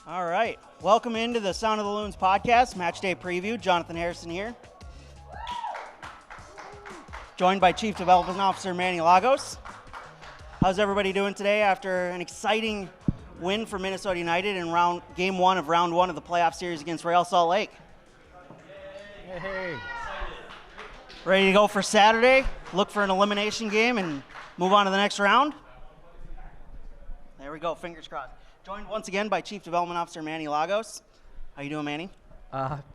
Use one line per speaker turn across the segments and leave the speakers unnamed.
All right, welcome into the Sound of the Loons podcast, Matchday preview. Jonathan Harrison here. Joined by Chief Development Officer Manny Lagos. How's everybody doing today after an exciting win for Minnesota United in game one of round one of the playoff series against Real Salt Lake?
Hey.
Ready to go for Saturday? Look for an elimination game and move on to the next round? There we go, fingers crossed. Joined once again by Chief Development Officer Manny Lagos. How you doing, Manny?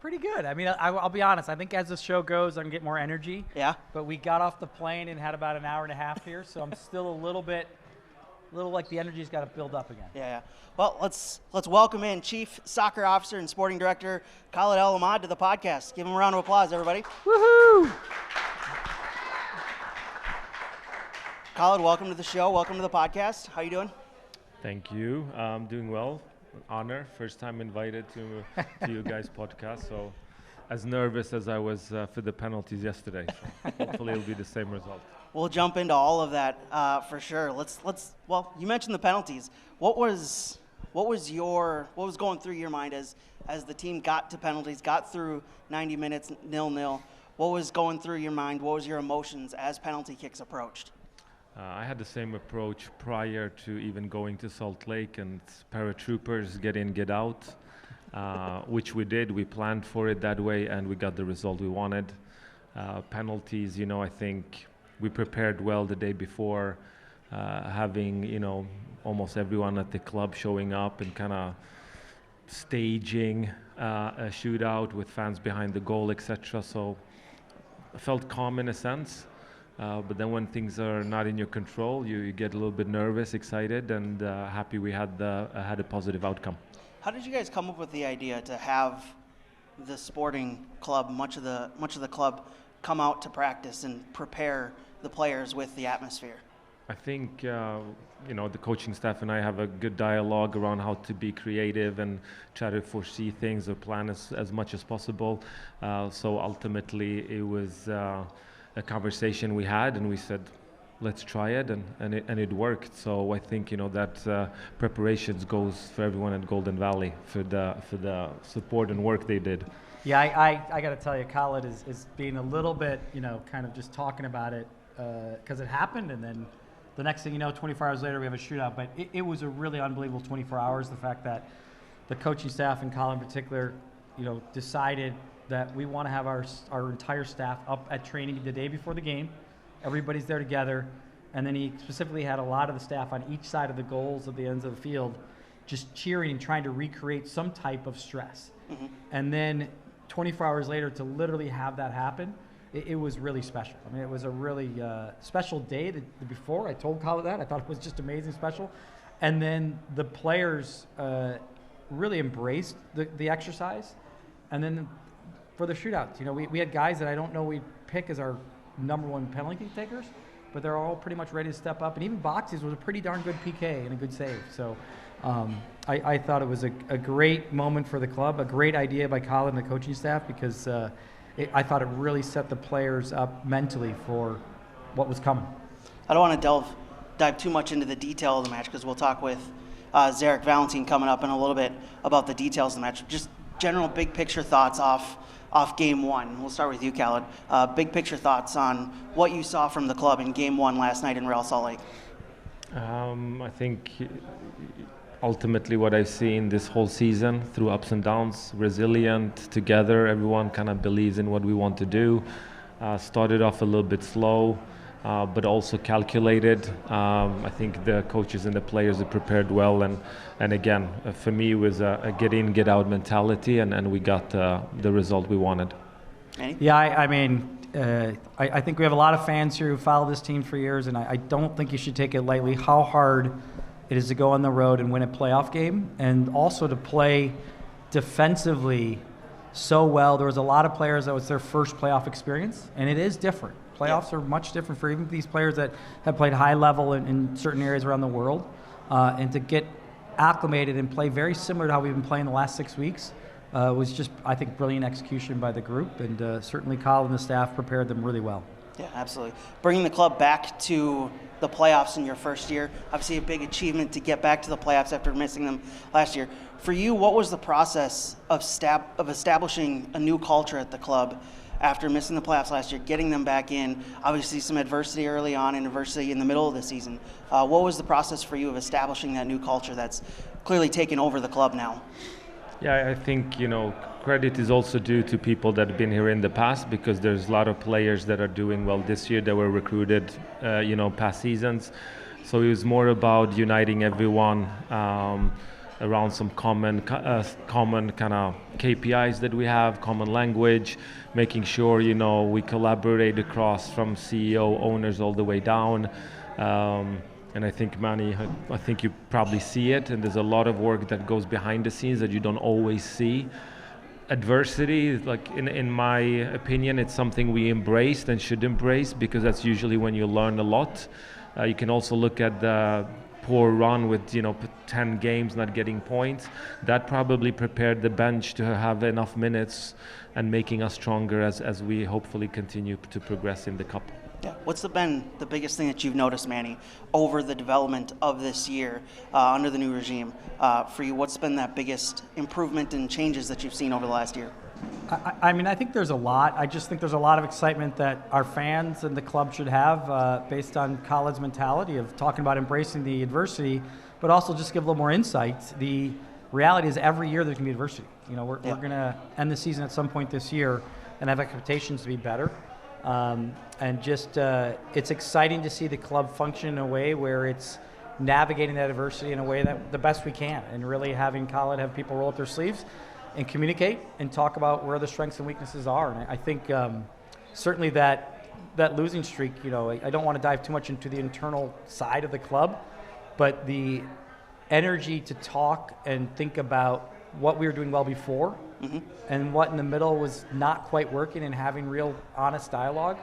Pretty good. I mean, I'll be honest. I think as the show goes, I'm going to get more energy.
Yeah.
But we got off the plane and had about an hour and a half here, so I'm still a little like the energy's got to build up again.
Yeah. Well, let's welcome in Chief Soccer Officer and Sporting Director Khaled El-Ahmad to the podcast. Give him a round of applause, everybody.
Woohoo!
Khaled, welcome to the show. Welcome to the podcast. How you doing?
Thank you. I'm doing well. Honor. First time invited to you guys' podcast. So as nervous as I was for the penalties yesterday. So hopefully it'll be the same result.
We'll jump into all of that for sure. Well, you mentioned the penalties. What was going through your mind as the team got to penalties, got through 90 minutes 0-0? What was going through your mind? What was your emotions as penalty kicks approached?
I had the same approach prior to even going to Salt Lake, and paratroopers get in, get out, which we did. We planned for it that way, and we got the result we wanted. Penalties, I think we prepared well the day before, having, almost everyone at the club showing up and kind of staging a shootout with fans behind the goal, etc. So I felt calm in a sense. But then when things are not in your control, you get a little bit nervous, excited, and happy we had a positive outcome.
How did you guys come up with the idea to have the sporting club, much of the club, come out to practice and prepare the players with the atmosphere?
I think the coaching staff and I have a good dialogue around how to be creative and try to foresee things or plan as much as possible. So ultimately, it was a conversation we had, and we said, let's try it, and it worked. So I think that preparations goes for everyone at Golden Valley for the support and work they did.
Yeah, I got to tell you, Khaled is being a little bit, kind of just talking about it because it happened, and then the next thing you know, 24 hours later, we have a shootout. But it was a really unbelievable 24 hours. The fact that the coaching staff and Khaled in particular, decided that we want to have our entire staff up at training the day before the game. Everybody's there together. And then he specifically had a lot of the staff on each side of the goals at the ends of the field just cheering and trying to recreate some type of stress. Mm-hmm. And then 24 hours later to literally have that happen, it was really special. I mean, it was a really special day before. I told Khaled that. I thought it was just amazing special. And then the players really embraced the exercise. And then for the shootouts, we had guys that I don't know we'd pick as our number one penalty takers, but they're all pretty much ready to step up. And even Boxes was a pretty darn good PK and a good save. So I thought it was a great moment for the club, a great idea by Khaled and the coaching staff, because I thought it really set the players up mentally for what was coming.
I don't want to dive too much into the detail of the match, because we'll talk with Zarek Valentin coming up in a little bit about the details of the match. Just general big picture thoughts off game one. We'll start with you, Khaled. Big picture thoughts on what you saw from the club in game one last night in Real Salt Lake.
I think ultimately what I've seen this whole season through ups and downs, resilient together, everyone kind of believes in what we want to do. Started off a little bit slow, but also calculated. I think the coaches and the players are prepared well, and again, for me, it was a get in, get out mentality, and we got the result we wanted.
Yeah, I think we have a lot of fans here who follow this team for years, and I don't think you should take it lightly how hard it is to go on the road and win a playoff game, and also to play defensively so well. There was a lot of players that was their first playoff experience, and it is different. Playoffs are much different for even these players that have played high level in certain areas around the world, and to get acclimated and play very similar to how we've been playing the last 6 weeks was just, I think, brilliant execution by the group, and certainly Khaled and the staff prepared them really well.
Yeah, absolutely. Bringing the club back to the playoffs in your first year, obviously a big achievement to get back to the playoffs after missing them last year. For you, what was the process of establishing a new culture at the club after missing the playoffs last year, getting them back in? Obviously some adversity early on and adversity in the middle of the season. What was the process for you of establishing that new culture that's clearly taken over the club now?
Yeah, I think, credit is also due to people that have been here in the past, because there's a lot of players that are doing well this year that were recruited, past seasons. So it was more about uniting everyone around some common kind of KPIs that we have, common language, making sure, we collaborate across from CEO, owners, all the way down. And I think, Manny, I think you probably see it, and there's a lot of work that goes behind the scenes that you don't always see. Adversity, like in my opinion, it's something we embraced and should embrace, because that's usually when you learn a lot. You can also look at the poor run with 10 games not getting points. That probably prepared the bench to have enough minutes and making us stronger as we hopefully continue to progress in the cup.
Yeah. What's been the biggest thing that you've noticed, Manny, over the development of this year under the new regime? For you, what's been that biggest improvement and changes that you've seen over the last year?
I think there's a lot. I just think there's a lot of excitement that our fans and the club should have based on Khaled's mentality of talking about embracing the adversity, but also just give a little more insight. The reality is every year there's going to be adversity. We're going to end the season at some point this year and have expectations to be better. And just it's exciting to see the club function in a way where it's navigating that adversity in a way that the best we can, and really having Khaled have people roll up their sleeves and communicate and talk about where the strengths and weaknesses are. And I think certainly that losing streak, I don't want to dive too much into the internal side of the club, but the energy to talk and think about what we were doing well before, and what in the middle was not quite working, and having real honest dialogue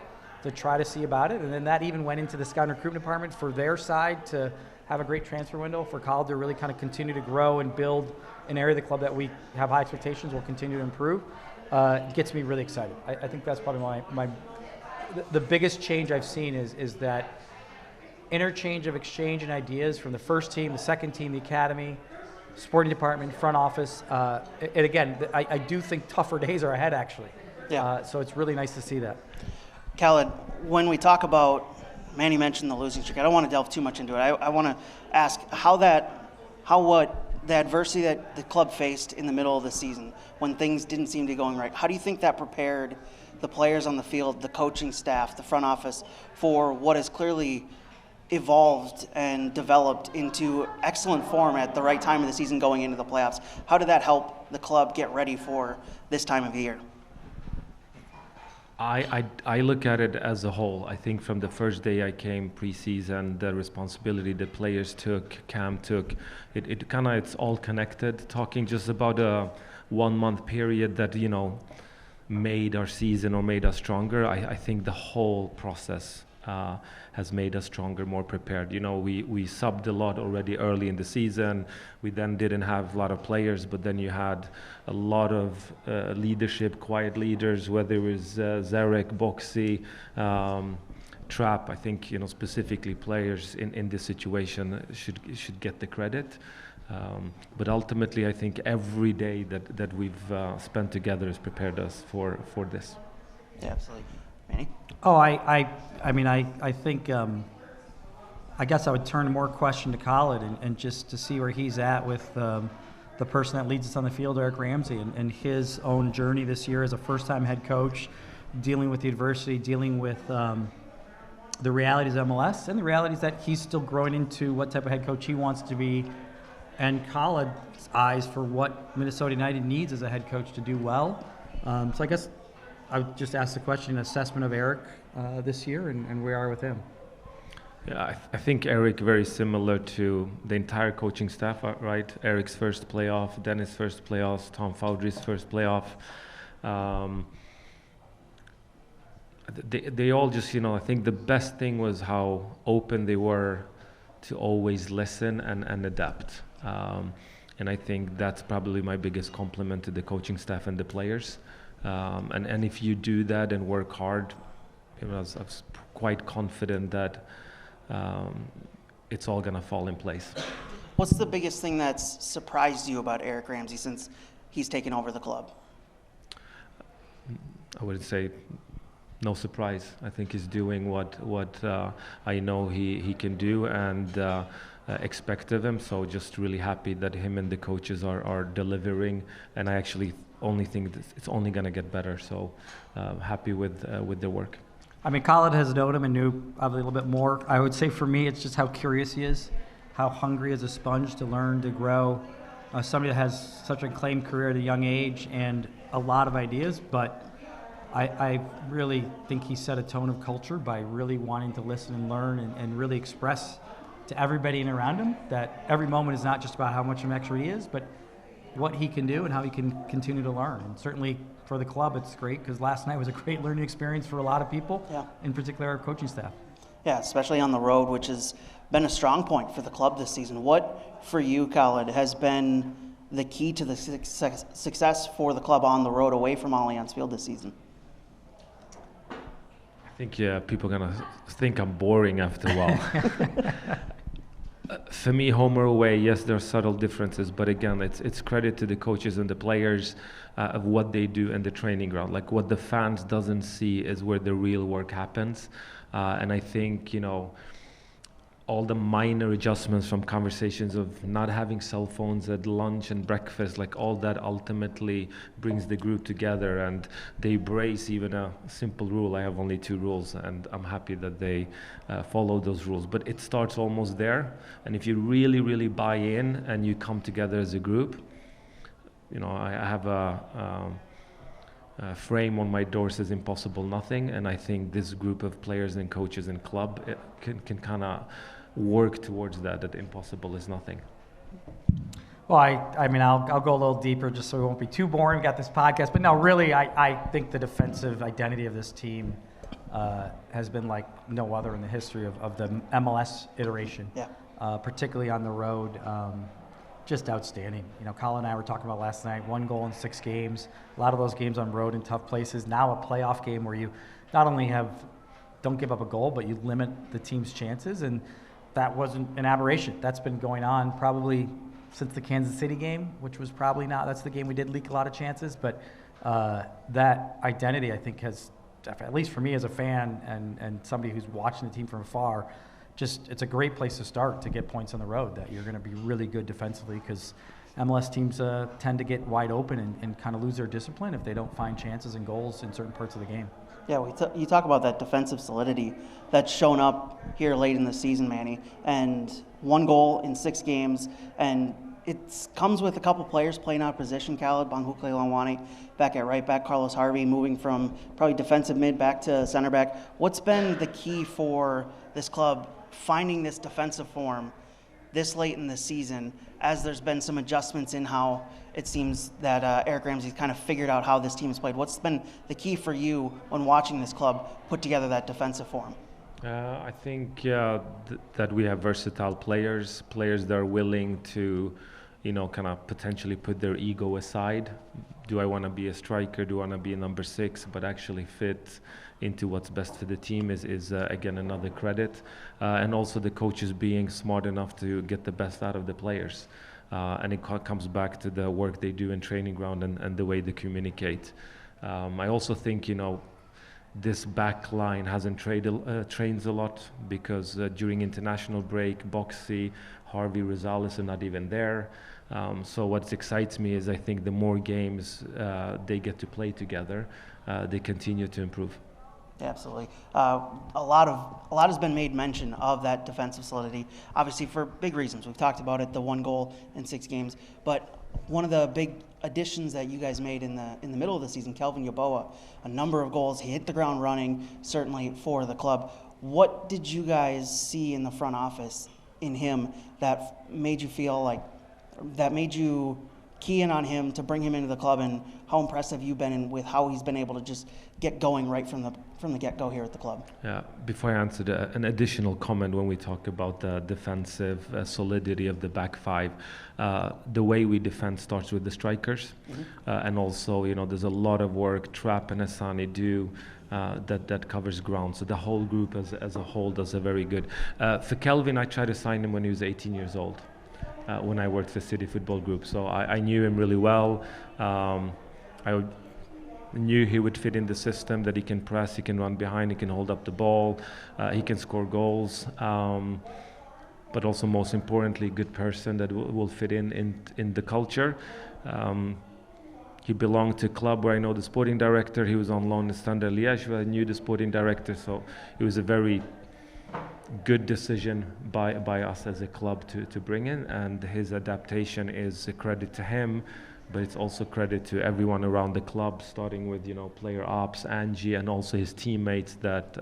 to try to see about it. And then that even went into the scout and recruitment department for their side to have a great transfer window, for Khaled to really kind of continue to grow and build an area of the club that we have high expectations will continue to improve. Gets me really excited. I think that's probably the biggest change I've seen is that interchange of exchange and ideas from the first team, the second team, the academy, sporting department, front office. And again, I do think tougher days are ahead, actually.
Yeah.
So it's really nice to see that.
Khaled, when we talk about, Manny mentioned the losing streak, I don't want to delve too much into it. I want to ask how the adversity that the club faced in the middle of the season, when things didn't seem to be going right, how do you think that prepared the players on the field, the coaching staff, the front office, for what has clearly evolved and developed into excellent form at the right time of the season going into the playoffs? How did that help the club get ready for this time of year?
I look at it as a whole. I think from the first day I came preseason, the responsibility the players took, Cam took, it's all connected. Talking just about a 1 month period that, made our season or made us stronger. I think the whole process has made us stronger, more prepared. We subbed a lot already early in the season. We then didn't have a lot of players, but then you had a lot of leadership, quiet leaders, whether it was Zarek, Boxy, Trap. I think, specifically players in this situation should get the credit. But ultimately, I think every day that we've spent together has prepared us for this.
Yeah, absolutely. Manny?
Oh, I think I guess I would turn more question to Khaled and just to see where he's at with the person that leads us on the field, Eric Ramsey, and his own journey this year as a first-time head coach, dealing with the adversity, dealing with the realities of MLS, and the realities that he's still growing into what type of head coach he wants to be, and Khaled's eyes for what Minnesota United needs as a head coach to do well. So I guess I would just ask the question, an assessment of Eric this year and where we are with him.
Yeah, I think Eric very similar to the entire coaching staff, right? Eric's first playoff, Dennis' first playoffs, Tom Foudry's first playoff. They all just, I think the best thing was how open they were to always listen and adapt. And I think that's probably my biggest compliment to the coaching staff and the players. And if you do that and work hard, I was quite confident that it's all going to fall in place.
What's the biggest thing that's surprised you about Eric Ramsey since he's taken over the club?
I would say no surprise. I think he's doing what I know he can do and expect of him. So just really happy that him and the coaches are delivering. And I actually only think that it's only going to get better. So happy with their work.
I mean, Khaled has known him and knew probably a little bit more. I would say for me, it's just how curious he is, how hungry as a sponge to learn, to grow. Somebody that has such a acclaimed career at a young age and a lot of ideas, but I really think he set a tone of culture by really wanting to listen and learn and really express to everybody in around him that every moment is not just about how much of an expert he is, but what he can do and how he can continue to learn. And certainly for the club, it's great because last night was a great learning experience for a lot of people, in particular our coaching staff. Yeah,
especially on the road, which has been a strong point for the club this season. What, for you, Khaled, has been the key to the success for the club on the road away from Allianz Field this season?
I think people are going to think I'm boring after a while. For me, home or away, yes, there are subtle differences, but again, it's credit to the coaches and the players of what they do in the training ground. Like what the fans doesn't see is where the real work happens. And I think, all the minor adjustments from conversations of not having cell phones at lunch and breakfast, like all that ultimately brings the group together, and they brace even a simple rule. I have only 2 rules, and I'm happy that they follow those rules. But it starts almost there, and if you really, really buy in and you come together as a group, I have a frame on my door says impossible nothing, and I think this group of players and coaches and club can kind of work towards that impossible is nothing.
Well, I mean, I'll go a little deeper just so we won't be too boring. We got this podcast, but no, really, I think the defensive identity of this team has been like no other in the history of the MLS iteration, particularly on the road. Just outstanding. Colin and I were talking about last night, 1 goal in 6 games, a lot of those games on road in tough places. Now a playoff game where you not only don't give up a goal, but you limit the team's chances, and that wasn't an aberration. That's been going on probably since the Kansas City game, which was probably not, that's the game we did leak a lot of chances, but that identity I think has, at least for me as a fan and somebody who's watching the team from afar, it's a great place to start to get points on the road, that you're going to be really good defensively, because MLS teams tend to get wide open and kind of lose their discipline if they don't find chances and goals in certain parts of the game.
Yeah, you talk about that defensive solidity that's shown up here late in the season, Manny, and 1 goal in 6 games, and it comes with a couple players playing out of position. Khaled El-Ahmad back at right back, Carlos Harvey moving from probably defensive mid back to center back. What's been the key for this club finding this defensive form this late in the season, as there's been some adjustments in how it seems that Eric Ramsey's kind of figured out how this team has played? What's been the key for you when watching this club put together that defensive form?
I think that we have versatile players that are willing to, kind of potentially put their ego aside. Do I want to be a striker? Do I want to be a number 6? But actually fit into what's best for the team is again another credit, and also the coaches being smart enough to get the best out of the players, and it comes back to the work they do in training ground and the way they communicate. I also think this back line hasn't trains a lot, because during international break, Boxy, Harvey, Rosales are not even there. So what excites me is I think the more games they get to play together, they continue to improve.
Yeah, absolutely. A lot has been made mention of that defensive solidity, obviously for big reasons. We've talked about it, the 1 goal in 6 games. But one of the big additions that you guys made in the middle of the season, Kelvin Yeboah, a number of goals. He hit the ground running, certainly for the club. What did you guys see in the front office in him that made you feel like, that made you key in on him to bring him into the club, and how impressive you've been with how he's been able to just get going right from the get-go here at the club.
Yeah, before I answer an additional comment when we talk about the defensive solidity of the back five, the way we defend starts with the strikers, and also, there's a lot of work Trapp and Hassani do that covers ground. So the whole group as a whole does a very good. For Kelvin, I tried to sign him when he was 18 years old. When I worked for City Football Group. So I knew him really well. I knew he would fit in the system, that he can press, he can run behind, he can hold up the ball, he can score goals. But also, most importantly, good person that will fit in the culture. He belonged to a club where I know the sporting director. He was on loan in Standard Liège, where I knew the sporting director. So it was a very good decision by us as a club to bring in, and his adaptation is a credit to him, but it's also credit to everyone around the club, starting with player ops, Angie, and also his teammates that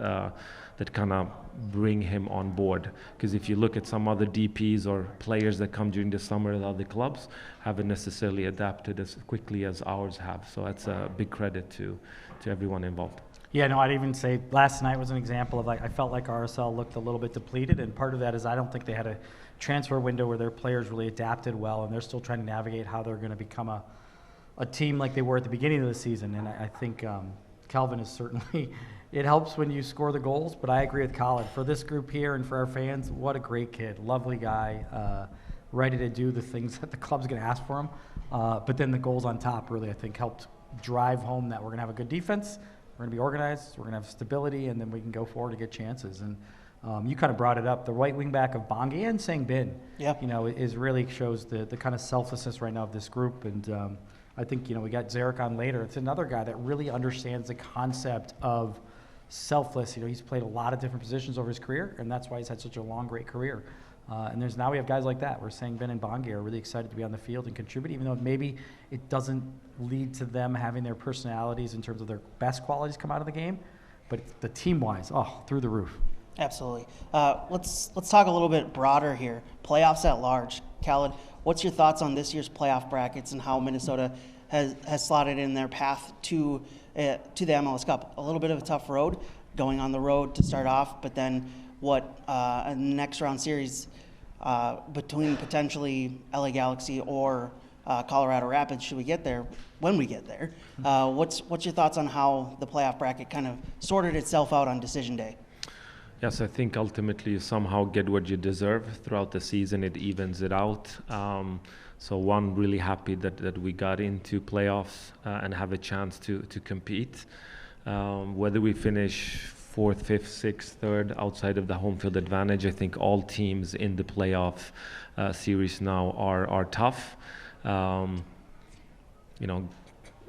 kind of bring him on board. Because if you look at some other DPs or players that come during the summer at other clubs, haven't necessarily adapted as quickly as ours have. So that's a big credit to everyone involved.
Yeah, no, I'd even say last night was an example of I felt like RSL looked a little bit depleted, and part of that is I don't think they had a transfer window where their players really adapted well, and they're still trying to navigate how they're going to become a team like they were at the beginning of the season. And I think Kelvin is certainly, it helps when you score the goals, but I agree with Khaled. For this group here and for our fans, what a great kid, lovely guy, ready to do the things that the club's going to ask for him. But then the goals on top really, I think, helped drive home that we're going to have a good defense. We're going to be organized, we're going to have stability, and then we can go forward to get chances. And you kind of brought it up. The right wing back of Bongi and Sangbin, is really shows the kind of selflessness right now of this group. And I think, we got Zarek on later. It's another guy that really understands the concept of selfless. He's played a lot of different positions over his career, and that's why he's had such a long, great career. And now we have guys like that. We're saying Ben and Bongi are really excited to be on the field and contribute, even though maybe it doesn't lead to them having their personalities in terms of their best qualities come out of the game. But the team-wise, through the roof.
Absolutely. Let's talk a little bit broader here. Playoffs at large. Khaled, what's your thoughts on this year's playoff brackets and how Minnesota has slotted in their path to the MLS Cup? A little bit of a tough road, going on the road to start off, but then what a next round series between potentially LA Galaxy or Colorado Rapids, should we get there, when we get there. What's your thoughts on how the playoff bracket kind of sorted itself out on decision day?
Yes, I think ultimately you somehow get what you deserve throughout the season. It evens it out. So one, really happy that we got into playoffs and have a chance to compete. Whether we finish 4th, 5th, 6th, 3rd outside of the home field advantage, I think all teams in the playoff series now are tough.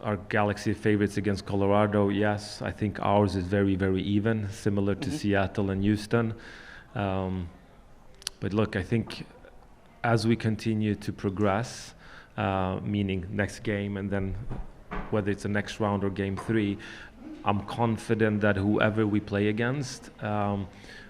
Our Galaxy favorites against Colorado, yes. I think ours is very, very even, similar to Seattle and Houston. But look, I think as we continue to progress, meaning next game and then whether it's the next round or game 3, I'm confident that whoever we play against,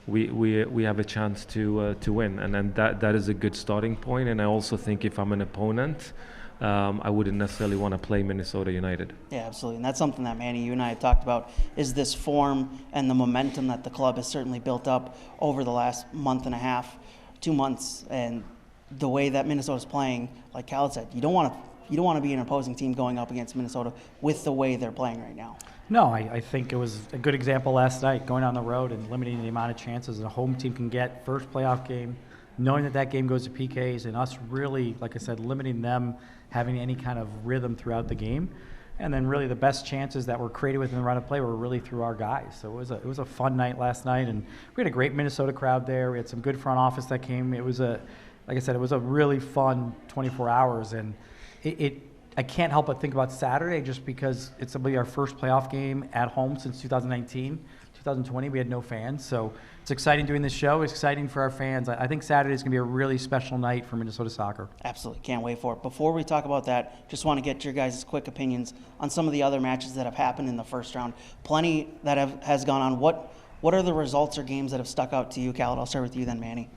we have a chance to win, and then that is a good starting point. And I also think if I'm an opponent, I wouldn't necessarily want to play Minnesota United.
Yeah, absolutely. And that's something that, Manny, you and I have talked about, is this form and the momentum that the club has certainly built up over the last month and a half, 2 months. And the way that Minnesota's playing, like Khaled said, you don't want to be an opposing team going up against Minnesota with the way they're playing right now.
No, I think it was a good example last night, going on the road and limiting the amount of chances a home team can get, first playoff game, knowing that game goes to PKs, and us really, like I said, limiting them having any kind of rhythm throughout the game. And then really the best chances that were created within the run of play were really through our guys. So it was a fun night last night, and we had a great Minnesota crowd there. We had some good front office that came. It was like I said, it was a really fun 24 hours, and I can't help but think about Saturday just because it's going to be our first playoff game at home since 2019. 2020, we had no fans, so it's exciting doing this show. It's exciting for our fans. I think Saturday is going to be a really special night for Minnesota soccer. Absolutely.
Can't wait for it. Before we talk about that, just want to get your guys' quick opinions on some of the other matches that have happened in the first round. Plenty that has gone on. What are the results or games that have stuck out to you, Khaled? I'll start with you then, Manny.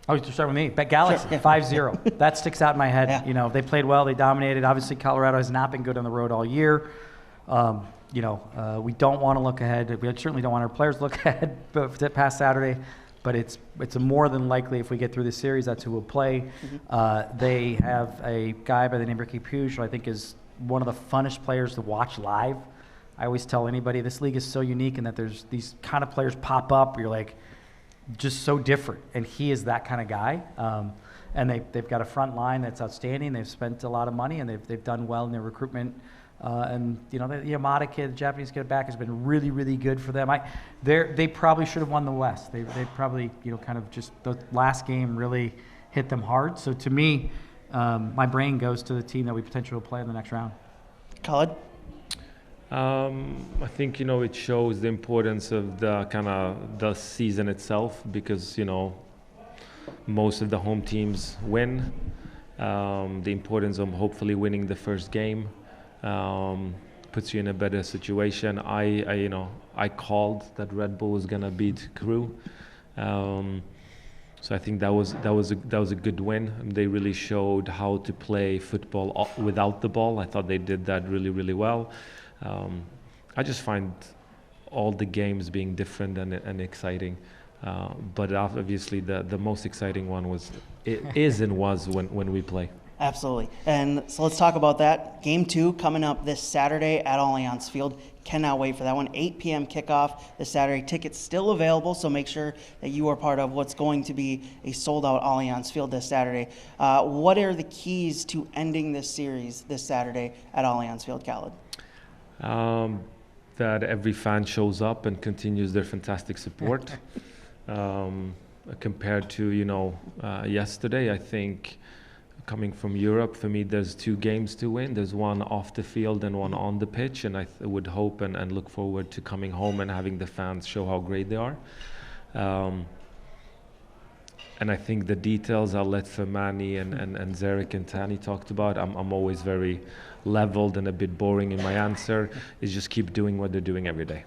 Oh, you start with me. But Galaxy,
Sure, yeah.
5-0. That sticks out in my head.
Yeah.
You know, they played well. They dominated. Obviously, Colorado has not been good on the road all year. We don't want to look ahead. We certainly don't want our players to look ahead past Saturday. But it's more than likely if we get through this series, that's who will play. They have a guy by the name of Ricky Puig, who I think is one of the funnest players to watch live. I always tell anybody this league is so unique in that there's these kind of players pop up where you're like, just so different. And he is that kind of guy. And they've got a front line that's outstanding. They've spent a lot of money and they've done well in their recruitment. The Yamada kid, the Japanese kid back, has been really, really good for them. They probably should have won the West. They probably, kind of just the last game really hit them hard. So to me, my brain goes to the team that we potentially will play in the next round.
Khaled?
I think, it shows the importance of the season itself because, most of the home teams win. The importance of hopefully winning the first game puts you in a better situation. I called that Red Bull was gonna beat Crew. So I think that was a good win. They really showed how to play football without the ball. I thought they did that really, really well. I just find all the games being different and exciting. But obviously the most exciting one was when we play.
Absolutely. And so let's talk about that. Game 2 coming up this Saturday at Allianz Field. Cannot wait for that one. 8 p.m. kickoff this Saturday. Tickets still available, so make sure that you are part of what's going to be a sold-out Allianz Field this Saturday. What are the keys to ending this series this Saturday at Allianz Field, Khaled?
That every fan shows up and continues their fantastic support. Compared to, yesterday, I think coming from Europe, for me, there's 2 games to win. There's one off the field and one on the pitch, and I would hope and look forward to coming home and having the fans show how great they are. And I think the details I'll let for Manny and Zarek and Tani talked about. I'm always very leveled and a bit boring in my answer. Is just keep doing what they're doing every day.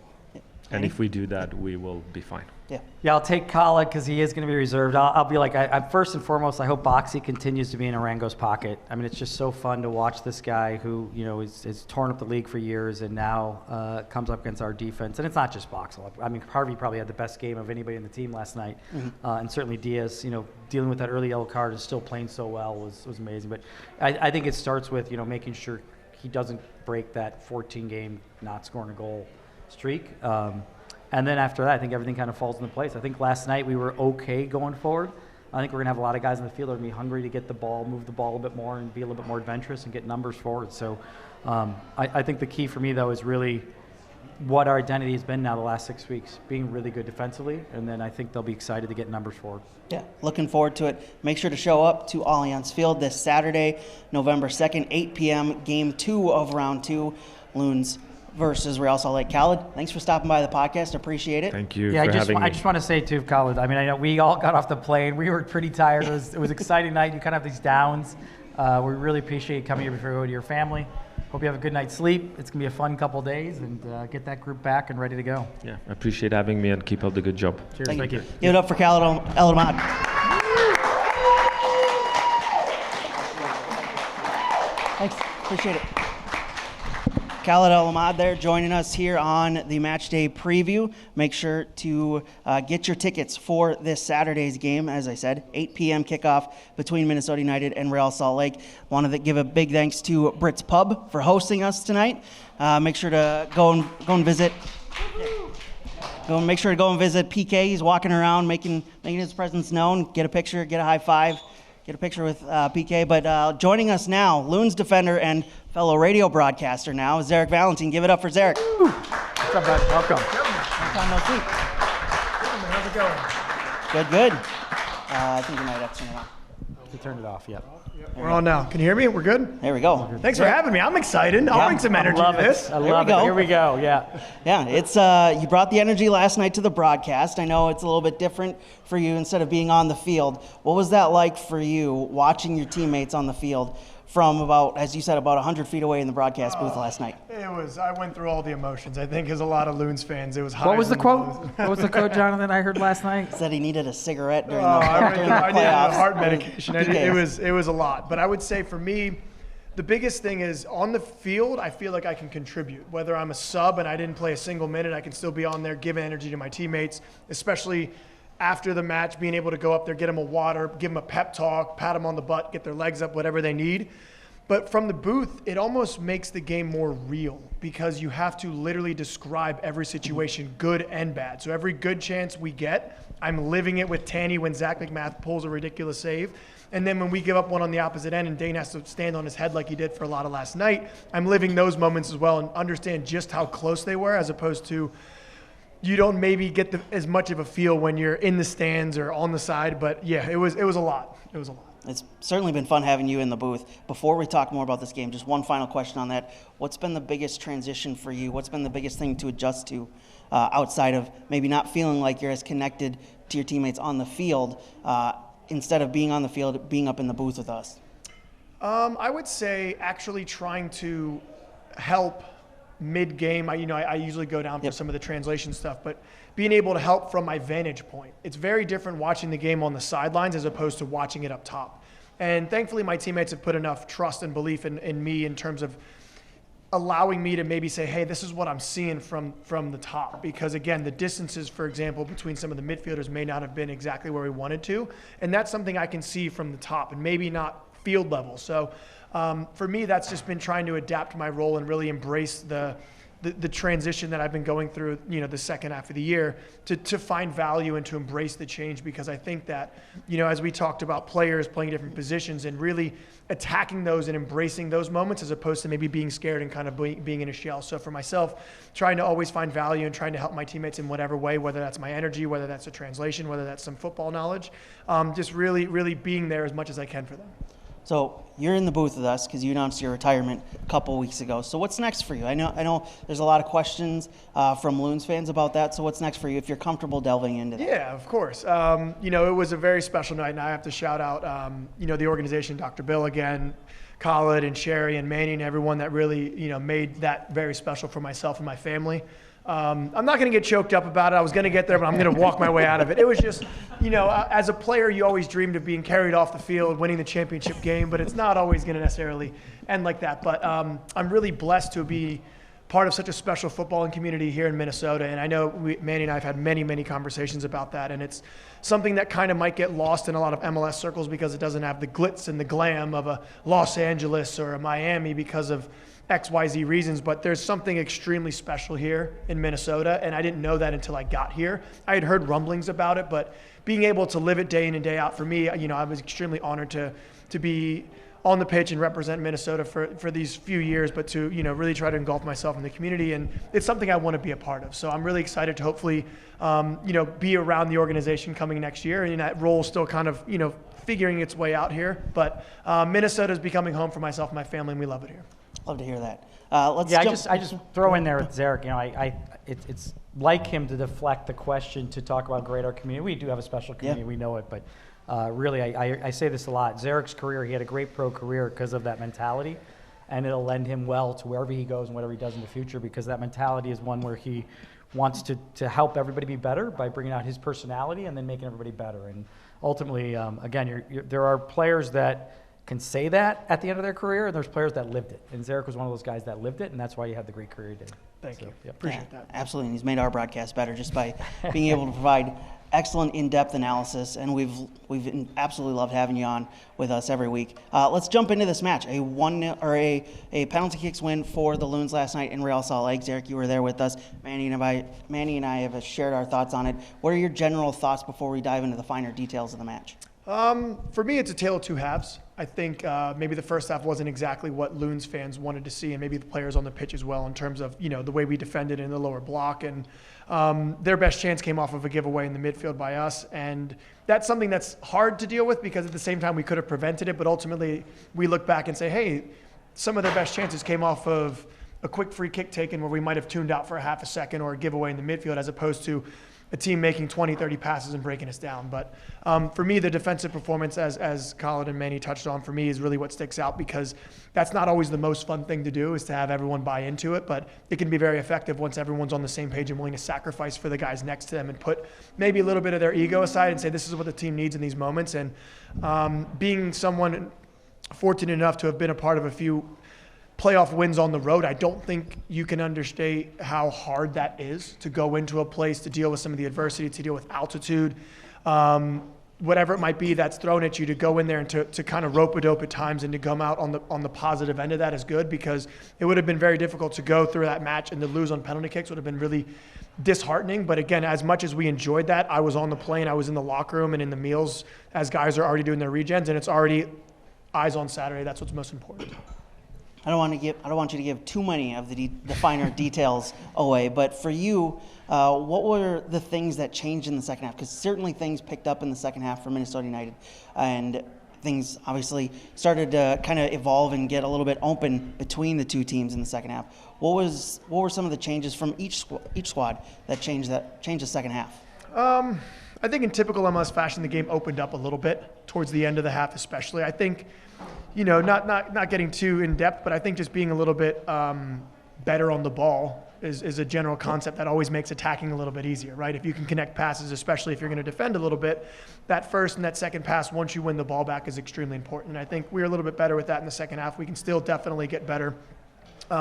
And if we do that, we will be fine.
Yeah, I'll take Khaled because he is going to be reserved. I'll be like, I first and foremost, I hope Boxy continues to be in Arango's pocket. I mean, it's just so fun to watch this guy who, is torn up the league for years and now comes up against our defense. And it's not just Boxy. I mean, Harvey probably had the best game of anybody in the team last night. And certainly Diaz, dealing with that early yellow card and still playing so well was amazing. But I think it starts with, making sure he doesn't break that 14-game not scoring a goal streak. And then after that, I think everything kind of falls into place. I think last night we were okay going forward. I think we're going to have a lot of guys in the field that are going to be hungry to get the ball, move the ball a bit more, and be a little bit more adventurous and get numbers forward. So I think the key for me, though, is really what our identity has been now the last 6 weeks, being really good defensively, and then I think they'll be excited to get numbers forward. Yeah,
looking forward to it. Make sure to show up to Allianz Field this Saturday, November 2nd, 8 p.m., Game 2 of Round 2, Loons versus Real Salt Lake. Khaled, thanks for stopping by the podcast. Appreciate it.
Thank you for having me.
I just want to say, too, Khaled, I mean, I know we all got off the plane. We were pretty tired. It was an exciting night. You kind of have these downs. We really appreciate you coming here before you go to your family. Hope you have a good night's sleep. It's going to be a fun couple days, and get that group back and ready to go.
Yeah, I appreciate having me, and keep up the good job.
Cheers. Thank you.
Give it up for Khaled El-Ahmad. Thanks. Appreciate it. Khaled El-Ahmad there joining us here on the Matchday preview. Make sure to get your tickets for this Saturday's game. As I said, 8 p.m. kickoff between Minnesota United and Real Salt Lake. Wanted to give a big thanks to Brit's Pub for hosting us tonight. Make sure to go and visit. Make sure to go and visit PK. He's walking around making his presence known. Get a picture, get a high five. Get a picture with PK. But joining us now, Loons defender and fellow radio broadcaster now, Zarek Valentin. Give it up for Zarek.
What's up, bud? Welcome.
Long time no see.
How's it going?
Good. I think you might have to turn it on.
You turned it off, yep.
We're on now. Can you hear me? We're good?
There we go.
Thanks for having me. I'm excited. I'll bring some energy to this.
I love it. Here we go. Yeah.
Yeah, it's you brought the energy last night to the broadcast. I know it's a little bit different for you instead of being on the field. What was that like for you, watching your teammates on the field from about, as you said, about 100 feet away in the broadcast booth last night?
I went through all the emotions. I think as a lot of Loons fans, it was high.
What was the quote? What was the quote, Jonathan, I heard last night?
Said he needed a cigarette during the
I needed
playoffs.
a heart medication. It was a lot. But I would say for me, the biggest thing is on the field, I feel like I can contribute. Whether I'm a sub and I didn't play a single minute, I can still be on there, give energy to my teammates, especially after the match, being able to go up there, get them a water, give them a pep talk, pat them on the butt, get their legs up, whatever they need. But from the booth, it almost makes the game more real because you have to literally describe every situation, good and bad. So every good chance we get, I'm living it with Tani when Zach McMath pulls a ridiculous save. And then when we give up one on the opposite end and Dane has to stand on his head like he did for a lot of last night, I'm living those moments as well and understand just how close they were, as opposed to you don't maybe get as much of a feel when you're in the stands or on the side. But yeah, it was a lot. It was a lot.
It's certainly been fun having you in the booth. Before we talk more about this game, just one final question on that. What's been the biggest transition for you? What's been the biggest thing to adjust to outside of maybe not feeling like you're as connected to your teammates on the field instead of being on the field, being up in the booth with us?
I would say actually trying to help mid-game. I usually go down for some of the translation stuff, but being able to help from my vantage point. It's very different watching the game on the sidelines as opposed to watching it up top. And thankfully, my teammates have put enough trust and belief in me in terms of allowing me to maybe say, hey, this is what I'm seeing from the top. Because again, the distances, for example, between some of the midfielders may not have been exactly where we wanted to. And that's something I can see from the top and maybe not field level. So for me, that's just been trying to adapt my role and really embrace the transition that I've been going through, the second half of the year to find value and to embrace the change, because I think that, as we talked about players playing different positions and really attacking those and embracing those moments as opposed to maybe being scared and kind of being in a shell. So for myself, trying to always find value and trying to help my teammates in whatever way, whether that's my energy, whether that's a translation, whether that's some football knowledge, just really, really being there as much as I can for them.
So you're in the booth with us because you announced your retirement a couple weeks ago. So what's next for you? I know there's a lot of questions from Loons fans about that. So what's next for you if you're comfortable delving into that?
Yeah, of course. It was a very special night, and I have to shout out, the organization, Dr. Bill again, Khaled and Sherry and Manny and everyone that really, made that very special for myself and my family. I'm not going to get choked up about it. I was going to get there, but I'm going to walk my way out of it. It was just, as a player, you always dreamed of being carried off the field, winning the championship game, but it's not always going to necessarily end like that. But I'm really blessed to be part of such a special footballing community here in Minnesota. And I know Manny and I have had many, many conversations about that. And it's something that kind of might get lost in a lot of MLS circles because it doesn't have the glitz and the glam of a Los Angeles or a Miami because of XYZ reasons, but there's something extremely special here in Minnesota, and I didn't know that until I got here. I had heard rumblings about it, but being able to live it day in and day out for me, I was extremely honored to be on the pitch and represent Minnesota for these few years, but to really try to engulf myself in the community, and it's something I want to be a part of. So I'm really excited to hopefully be around the organization coming next year, and that role still kind of figuring its way out here. But Minnesota is becoming home for myself and my family, and we love it here.
Love to hear that.
I just throw in there with Zarek. It's like him to deflect the question to talk about great our community. We do have a special community, we know it, but really, I say this a lot. Zarek's career, he had a great pro career because of that mentality, and it'll lend him well to wherever he goes and whatever he does in the future, because that mentality is one where he wants to help everybody be better by bringing out his personality and then making everybody better. And ultimately, again, there are players that can say that at the end of their career, and there's players that lived it. And Zarek was one of those guys that lived it, and that's why you had the great career he did.
Thank you. Appreciate that.
Absolutely. And he's made our broadcast better just by being able to provide excellent in-depth analysis, and we've absolutely loved having you on with us every week. Let's jump into this match. A 1-0 or a penalty kicks win for the Loons last night in Real Salt Lake. Zarek, you were there with us. Manny and I have shared our thoughts on it. What are your general thoughts before we dive into the finer details of the match?
For me, it's a tale of two halves. I think maybe the first half wasn't exactly what Loons fans wanted to see, and maybe the players on the pitch as well, in terms of the way we defended in the lower block, and their best chance came off of a giveaway in the midfield by us, and that's something that's hard to deal with because at the same time we could have prevented it, but ultimately we look back and say, hey, some of their best chances came off of a quick free kick taken where we might have tuned out for a half a second, or a giveaway in the midfield, as opposed to a team making 20, 30 passes and breaking us down. But for me, the defensive performance, as Khaled and Manny touched on, for me is really what sticks out, because that's not always the most fun thing to do, is to have everyone buy into it. But it can be very effective once everyone's on the same page and willing to sacrifice for the guys next to them and put maybe a little bit of their ego aside and say, this is what the team needs in these moments. And being someone fortunate enough to have been a part of a few playoff wins on the road, I don't think you can understate how hard that is to go into a place, to deal with some of the adversity, to deal with altitude, whatever it might be that's thrown at you, to go in there and to kind of rope-a-dope at times and to come out on the positive end of that is good, because it would have been very difficult to go through that match and to lose on penalty kicks would have been really disheartening. But again, as much as we enjoyed that, I was on the plane, I was in the locker room and in the meals as guys are already doing their regens, and it's already eyes on Saturday. That's what's most important.
I don't want you to give too many of the finer details away, but for you, what were the things that changed in the second half? Because certainly things picked up in the second half for Minnesota United, and things obviously started to kind of evolve and get a little bit open between the two teams in the second half. What were some of the changes from each squad that changed the second half?
I think in typical MLS fashion, the game opened up a little bit towards the end of the half, especially. I think, not getting too in depth, but I think just being a little bit better on the ball is a general concept that always makes attacking a little bit easier, right? If you can connect passes, especially if you're going to defend a little bit, that first and that second pass, once you win the ball back, is extremely important. And I think we're a little bit better with that in the second half. We can still definitely get better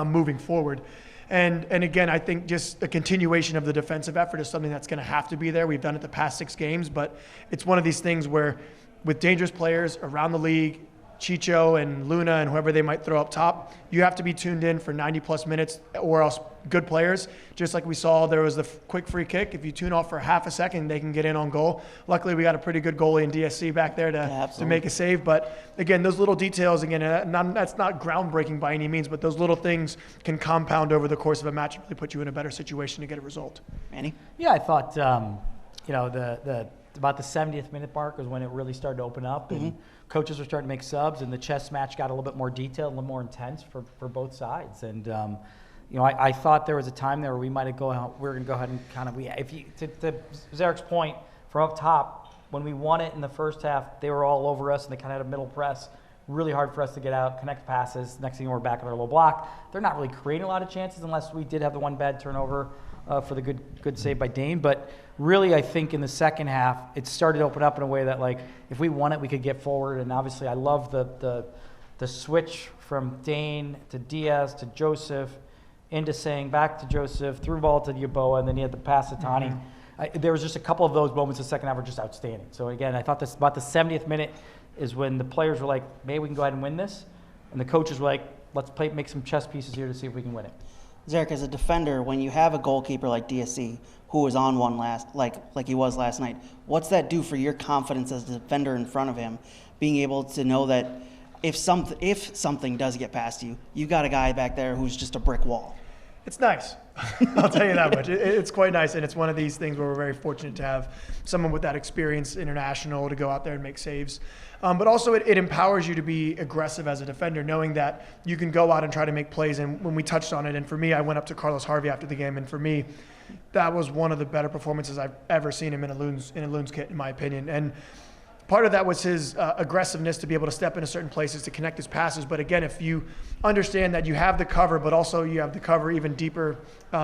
moving forward. And again, I think just a continuation of the defensive effort is something that's going to have to be there. We've done it the past 6 games, but it's one of these things where with dangerous players around the league, Chicho and Luna and whoever they might throw up top, you have to be tuned in for 90-plus minutes, or else good players, just like we saw there was the quick free kick. If you tune off for half a second, they can get in on goal. Luckily, we got a pretty good goalie in DSC back there to make a save. But again, those little details, again, that's not groundbreaking by any means, but those little things can compound over the course of a match and really put you in a better situation to get a result.
Manny?
Yeah, I thought, about the 70th minute mark was when it really started to open up, and coaches were starting to make subs, and the chess match got a little bit more detailed, a little more intense for both sides. And I thought there was a time there where we were going to go ahead and kind of, to Zarek's point, from up top, when we won it in the first half, they were all over us and they kind of had a middle press. Really hard for us to get out, connect passes. Next thing we're back in our low block. They're not really creating a lot of chances unless we did have the one bad turnover for the good save by Dane. But really, I think in the second half, it started to open up in a way that, like, if we won it, we could get forward. And obviously, I love the switch from Dane to Diaz to Joseph, into saying back to Joseph, through ball to Yeboah, and then he had the pass to Tani. There was just a couple of those moments in the second half were just outstanding. So again, I thought this about the 70th minute is when the players were like, maybe we can go ahead and win this. And the coaches were like, let's make some chess pieces here to see if we can win it.
Zarek, as a defender, when you have a goalkeeper like DSC, who was on one like he was last night, what's that do for your confidence as a defender in front of him, being able to know that if something does get past you, you got a guy back there who's just a brick wall?
It's nice. I'll tell you that much. It's quite nice, and it's one of these things where we're very fortunate to have someone with that experience, international, to go out there and make saves. But also it empowers you to be aggressive as a defender, knowing that you can go out and try to make plays. And when we touched on it, and for me, I went up to Carlos Harvey after the game, and for me, that was one of the better performances I've ever seen him in a Loons kit, in my opinion. And part of that was his aggressiveness to be able to step into certain places to connect his passes. But again, if you understand that you have the cover, but also you have the cover even deeper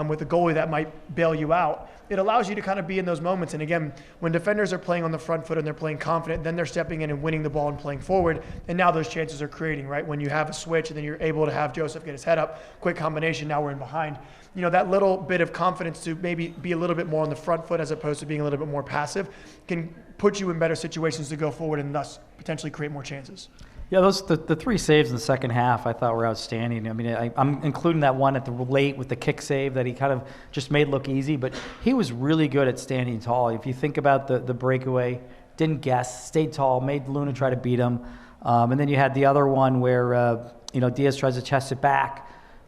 with a goalie that might bail you out, it allows you to kind of be in those moments. And again, when defenders are playing on the front foot and they're playing confident, then they're stepping in and winning the ball and playing forward. And now those chances are creating, right? When you have a switch and then you're able to have Joseph get his head up, quick combination, now we're in behind. That little bit of confidence to maybe be a little bit more on the front foot as opposed to being a little bit more passive can put you in better situations to go forward and thus potentially create more chances.
Yeah, the 3 saves in the second half I thought were outstanding. I mean, I'm including that one at the late with the kick save that he kind of just made look easy, but he was really good at standing tall. If you think about the breakaway, didn't guess, stayed tall, made Luna try to beat him. And then you had the other one where, Diaz tries to chest it back.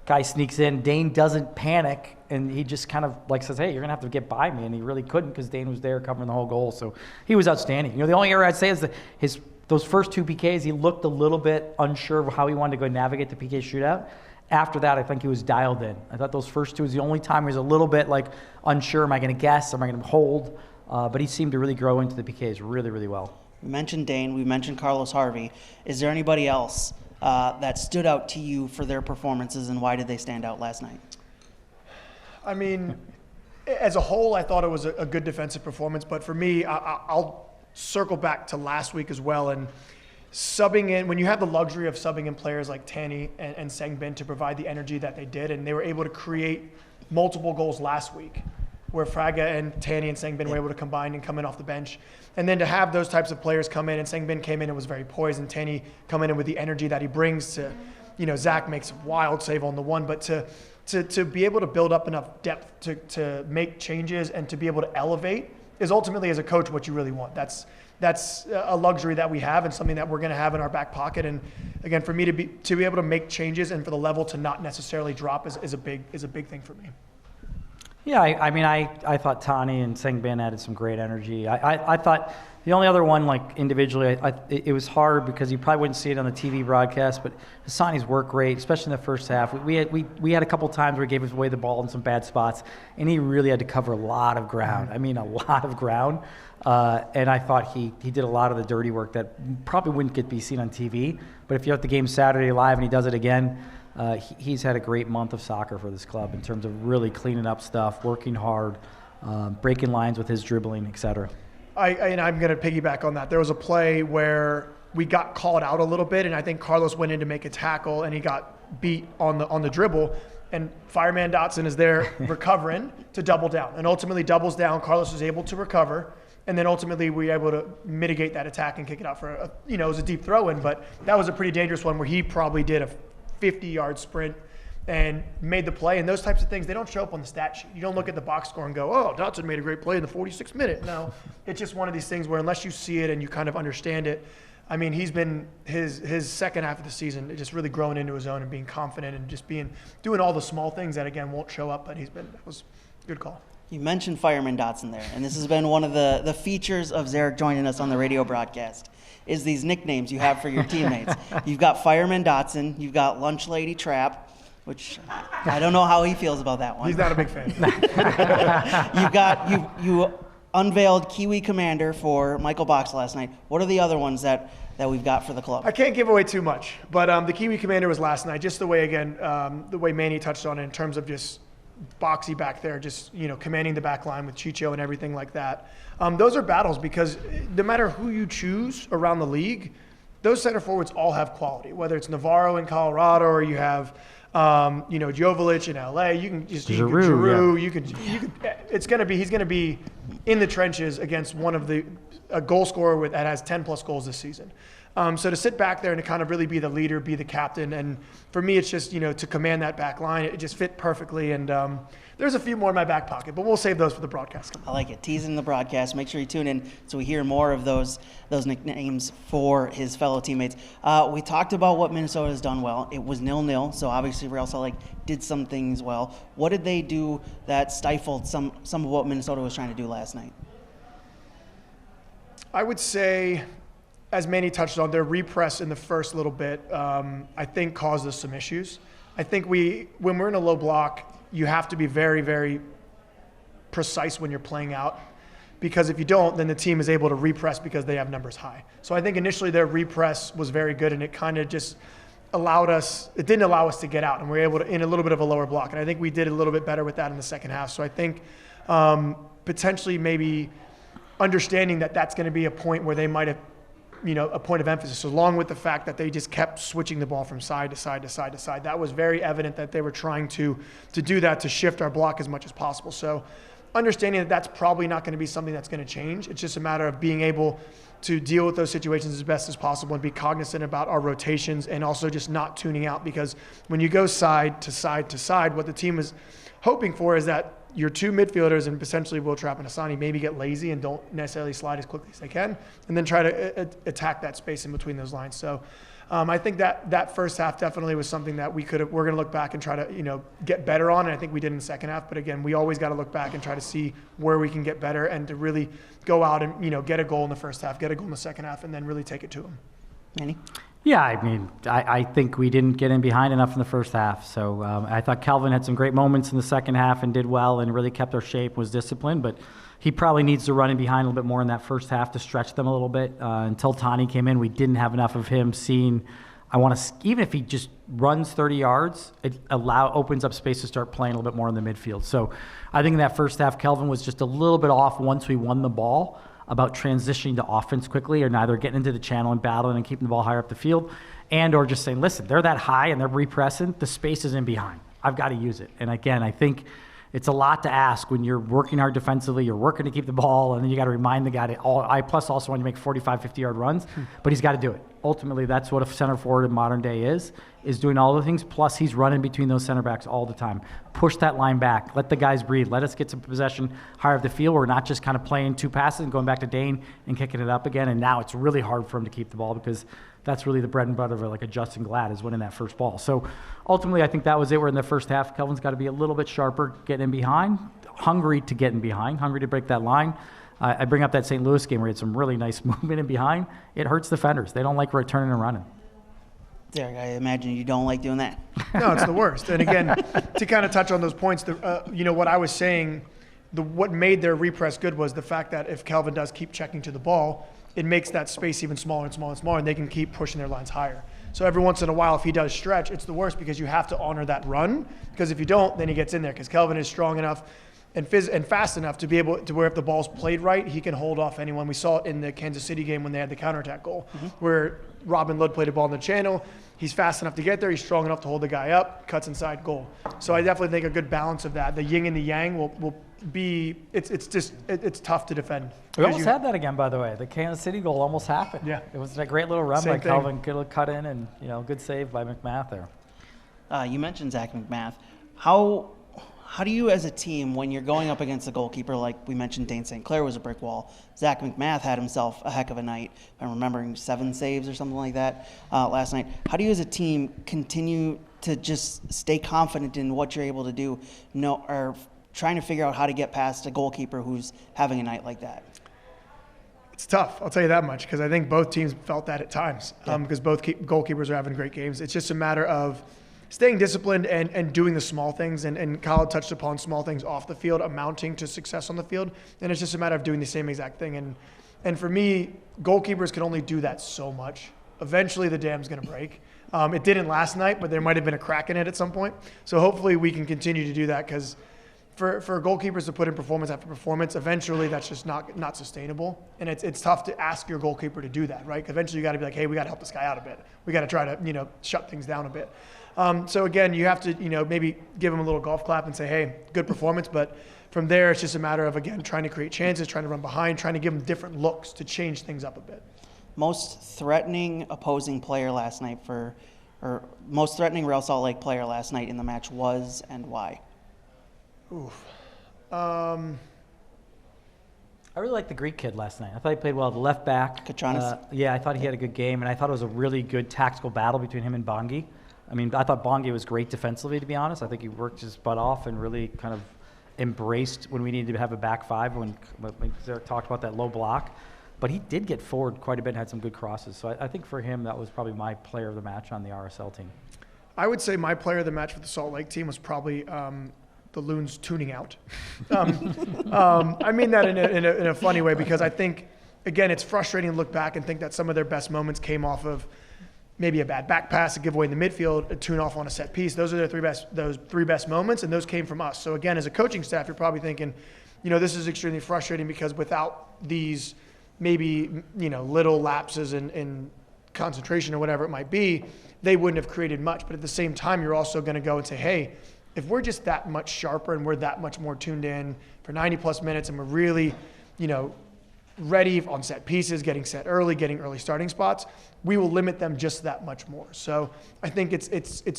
Guy sneaks in. Dane doesn't panic, and he just kind of says, hey, you're going to have to get by me. And he really couldn't because Dane was there covering the whole goal. So he was outstanding. The only error I'd say is that his those first 2 PKs, he looked a little bit unsure of how he wanted to go navigate the PK shootout. After that, I think he was dialed in. I thought those first 2 was the only time he was a little bit like unsure. Am I going to guess? Am I going to hold? But he seemed to really grow into the PKs really, really well.
We mentioned Dane. We mentioned Carlos Harvey. Is there anybody else that stood out to you for their performances, and why did they stand out last night?
I mean, as a whole, I thought it was a good defensive performance. But for me, I'll circle back to last week as well. And subbing in, when you have the luxury of subbing in players like Tani and Sengbin to provide the energy that they did, and they were able to create multiple goals last week, where Fraga and Tani and Sengbin were able to combine and come in off the bench. And then to have those types of players come in, and Sengbin came in and was very poised, and Tani coming in with the energy that he brings to, Zach makes a wild save on the one, but to be able to build up enough depth to make changes and to be able to elevate is ultimately, as a coach, what you really want. That's a luxury that we have and something that we're going to have in our back pocket. And again, for me to be able to make changes and for the level to not necessarily drop is a big thing for me.
Yeah, I thought Tani and Sengbin added some great energy. I thought the only other one, like individually, it was hard because you probably wouldn't see it on the TV broadcast, but Hassani's work rate, especially in the first half. We had a couple times where he gave us away the ball in some bad spots, and he really had to cover a lot of ground. I mean, a lot of ground. And I thought he did a lot of the dirty work that probably wouldn't be seen on TV. But if you're at the game Saturday live and he does it again, he's had a great month of soccer for this club in terms of really cleaning up stuff, working hard, breaking lines with his dribbling, etc.
I'm going to piggyback on that. There was a play where we got called out a little bit, and I think Carlos went in to make a tackle, and he got beat on the dribble. And Fireman Dotson is there recovering to double down, and ultimately doubles down. Carlos is able to recover, and then ultimately we were able to mitigate that attack and kick it out for it was a deep throw in, but that was a pretty dangerous one where he probably did a 50-yard sprint and made the play. And those types of things, they don't show up on the stat sheet. You don't look at the box score and go, oh, Dotson made a great play in the 46th minute. No, it's just one of these things where unless you see it and you kind of understand it, I mean, he's been his second half of the season just really growing into his own and being confident and just doing all the small things that, again, won't show up, but that was a good call.
You mentioned Fireman Dotson there, and this has been one of the features of Zarek joining us on the radio broadcast, is these nicknames you have for your teammates. You've got Fireman Dotson, you've got Lunch Lady Trap, which I don't know how he feels about that one.
He's not a big fan.
You unveiled Kiwi Commander for Michael Box last night. What are the other ones that we've got for the club?
I can't give away too much, but the Kiwi Commander was last night, just the way, again, the way Manny touched on it in terms of just Boxy back there, just commanding the back line with Chicho and everything like that. Those are battles because no matter who you choose around the league, those center forwards all have quality. Whether it's Navarro in Colorado or you have Jovic in LA, you can just Giroux. Yeah. He's gonna be in the trenches against one of a goal scorer that has 10 plus goals this season. So to sit back there and to kind of really be the leader, be the captain, and for me it's just to command that back line. It just fit perfectly, and there's a few more in my back pocket, but we'll save those for the broadcast.
I like it. Teasing the broadcast. Make sure you tune in so we hear more of those nicknames for his fellow teammates. We talked about what Minnesota has done well. It was 0-0, so obviously Real Salt Lake did some things well. What did they do that stifled some of what Minnesota was trying to do last night?
I would say, as Manny touched on, their repress in the first little bit, I think caused us some issues. I think when we're in a low block, you have to be very, very precise when you're playing out, because if you don't, then the team is able to repress because they have numbers high. So I think initially their repress was very good, and it kind of just didn't allow us to get out, and we were able to in a little bit of a lower block. And I think we did a little bit better with that in the second half. So I think potentially maybe understanding that that's going to be a point where they might have, a point of emphasis, along with the fact that they just kept switching the ball from side to side to side to side. That was very evident that they were trying to do that, to shift our block as much as possible. So understanding that that's probably not going to be something that's going to change. It's just a matter of being able to deal with those situations as best as possible and be cognizant about our rotations, and also just not tuning out, because when you go side to side to side, what the team is hoping for is that your two midfielders and potentially Will Trapp and Hassani maybe get lazy and don't necessarily slide as quickly as they can, and then try to attack that space in between those lines. So I think that first half definitely was something that we're going to look back and try to, get better on. And I think we did in the second half. But again, we always got to look back and try to see where we can get better and to really go out and, get a goal in the first half, get a goal in the second half, and then really take it to them.
Manny?
Yeah, I mean, I think we didn't get in behind enough in the first half. So I thought Kelvin had some great moments in the second half and did well and really kept our shape, was disciplined. But he probably needs to run in behind a little bit more in that first half to stretch them a little bit. Until Tani came in, we didn't have enough of him seeing. Even if he just runs 30 yards, it opens up space to start playing a little bit more in the midfield. So I think in that first half, Kelvin was just a little bit off once we won the ball about transitioning to offense quickly, or neither getting into the channel and battling and keeping the ball higher up the field, and or just saying, listen, they're that high and they're repressing, the space is in behind. I've got to use it. And again, I think it's a lot to ask when you're working hard defensively, you're working to keep the ball, and then you got to remind the guy plus also when you make 45, 50-yard runs, but he's got to do it. Ultimately, that's what a center forward in modern day is doing all the things, plus he's running between those center backs all the time. Push that line back. Let the guys breathe. Let us get some possession higher up the field. We're not just kind of playing two passes and going back to Dane and kicking it up again, and now it's really hard for him to keep the ball because that's really the bread and butter of like a Justin Glad is winning that first ball. So ultimately, I think that was it. We're in the first half. Kelvin's got to be a little bit sharper, getting in behind, hungry to get in behind, hungry to break that line. I bring up that St. Louis game where he had some really nice movement in behind. It hurts defenders. They don't like returning and running.
Derek, I imagine you don't like doing that.
No, it's the worst. And again, to kind of touch on those points, what I was saying, what made their repress good was the fact that if Kelvin does keep checking to the ball, it makes that space even smaller and smaller and smaller, and they can keep pushing their lines higher. So every once in a while, if he does stretch, it's the worst because you have to honor that run, because if you don't, then he gets in there because Kelvin is strong enough and fast enough to be able to where if the ball's played right, he can hold off anyone. We saw it in the Kansas City game when they had the counterattack goal, where Robin Lod played a ball in the channel. He's fast enough to get there. He's strong enough to hold the guy up, cuts inside, goal. So I definitely think a good balance of that. The yin and the yang will be, it's tough to defend.
We almost had that again, by the way. The Kansas City goal almost happened.
Yeah.
It was a great little run
Same
by
thing.
Kelvin. Good cut in and, good save by McMath there.
You mentioned Zach McMath. How do you as a team, when you're going up against a goalkeeper, like we mentioned Dane St. Clair was a brick wall, Zach McMath had himself a heck of a night. I'm remembering 7 saves or something like that last night. How do you as a team continue to just stay confident in what you're able to do, or trying to figure out how to get past a goalkeeper who's having a night like that?
It's tough, I'll tell you that much, because I think both teams felt that at times, because both goalkeepers are having great games. It's just a matter of staying disciplined and doing the small things, and Khaled touched upon small things off the field amounting to success on the field, and it's just a matter of doing the same exact thing. And for me, goalkeepers can only do that so much. Eventually the dam's going to break. It didn't last night, but there might have been a crack in it at some point. So hopefully we can continue to do that, because for goalkeepers to put in performance after performance, eventually that's just not sustainable. And it's tough to ask your goalkeeper to do that, right? Eventually you got to be like, hey, we got to help this guy out a bit. We got to try to, shut things down a bit. So again, you have to, maybe give him a little golf clap and say, hey, good performance. But from there, it's just a matter of, again, trying to create chances, trying to run behind, trying to give him different looks to change things up a bit.
Most threatening opposing player last night or most threatening Real Salt Lake player last night in the match was, and why?
Oof.
I really liked the Greek kid last night. I thought he played well. The left back.
Katranis?
Yeah, I thought he had a good game, and I thought it was a really good tactical battle between him and Bongi. I mean, I thought Bongi was great defensively, to be honest. I think he worked his butt off and really kind of embraced when we needed to have a back five, when Zarek talked about that low block. But he did get forward quite a bit and had some good crosses. So I think for him, that was probably my player of the match on the RSL team.
I would say my player of the match for the Salt Lake team was probably the Loons tuning out. I mean that in a funny way, because I think, again, it's frustrating to look back and think that some of their best moments came off of maybe a bad back pass, a giveaway in the midfield, a tune off on a set piece. Those are those three best moments, and those came from us. So again, as a coaching staff, you're probably thinking, this is extremely frustrating, because without these maybe, little lapses in concentration or whatever it might be, they wouldn't have created much. But at the same time, you're also going to go and say, hey, if we're just that much sharper and we're that much more tuned in for 90 plus minutes, and we're really, ready on set pieces, getting set early, getting early starting spots, we will limit them just that much more. So I think it's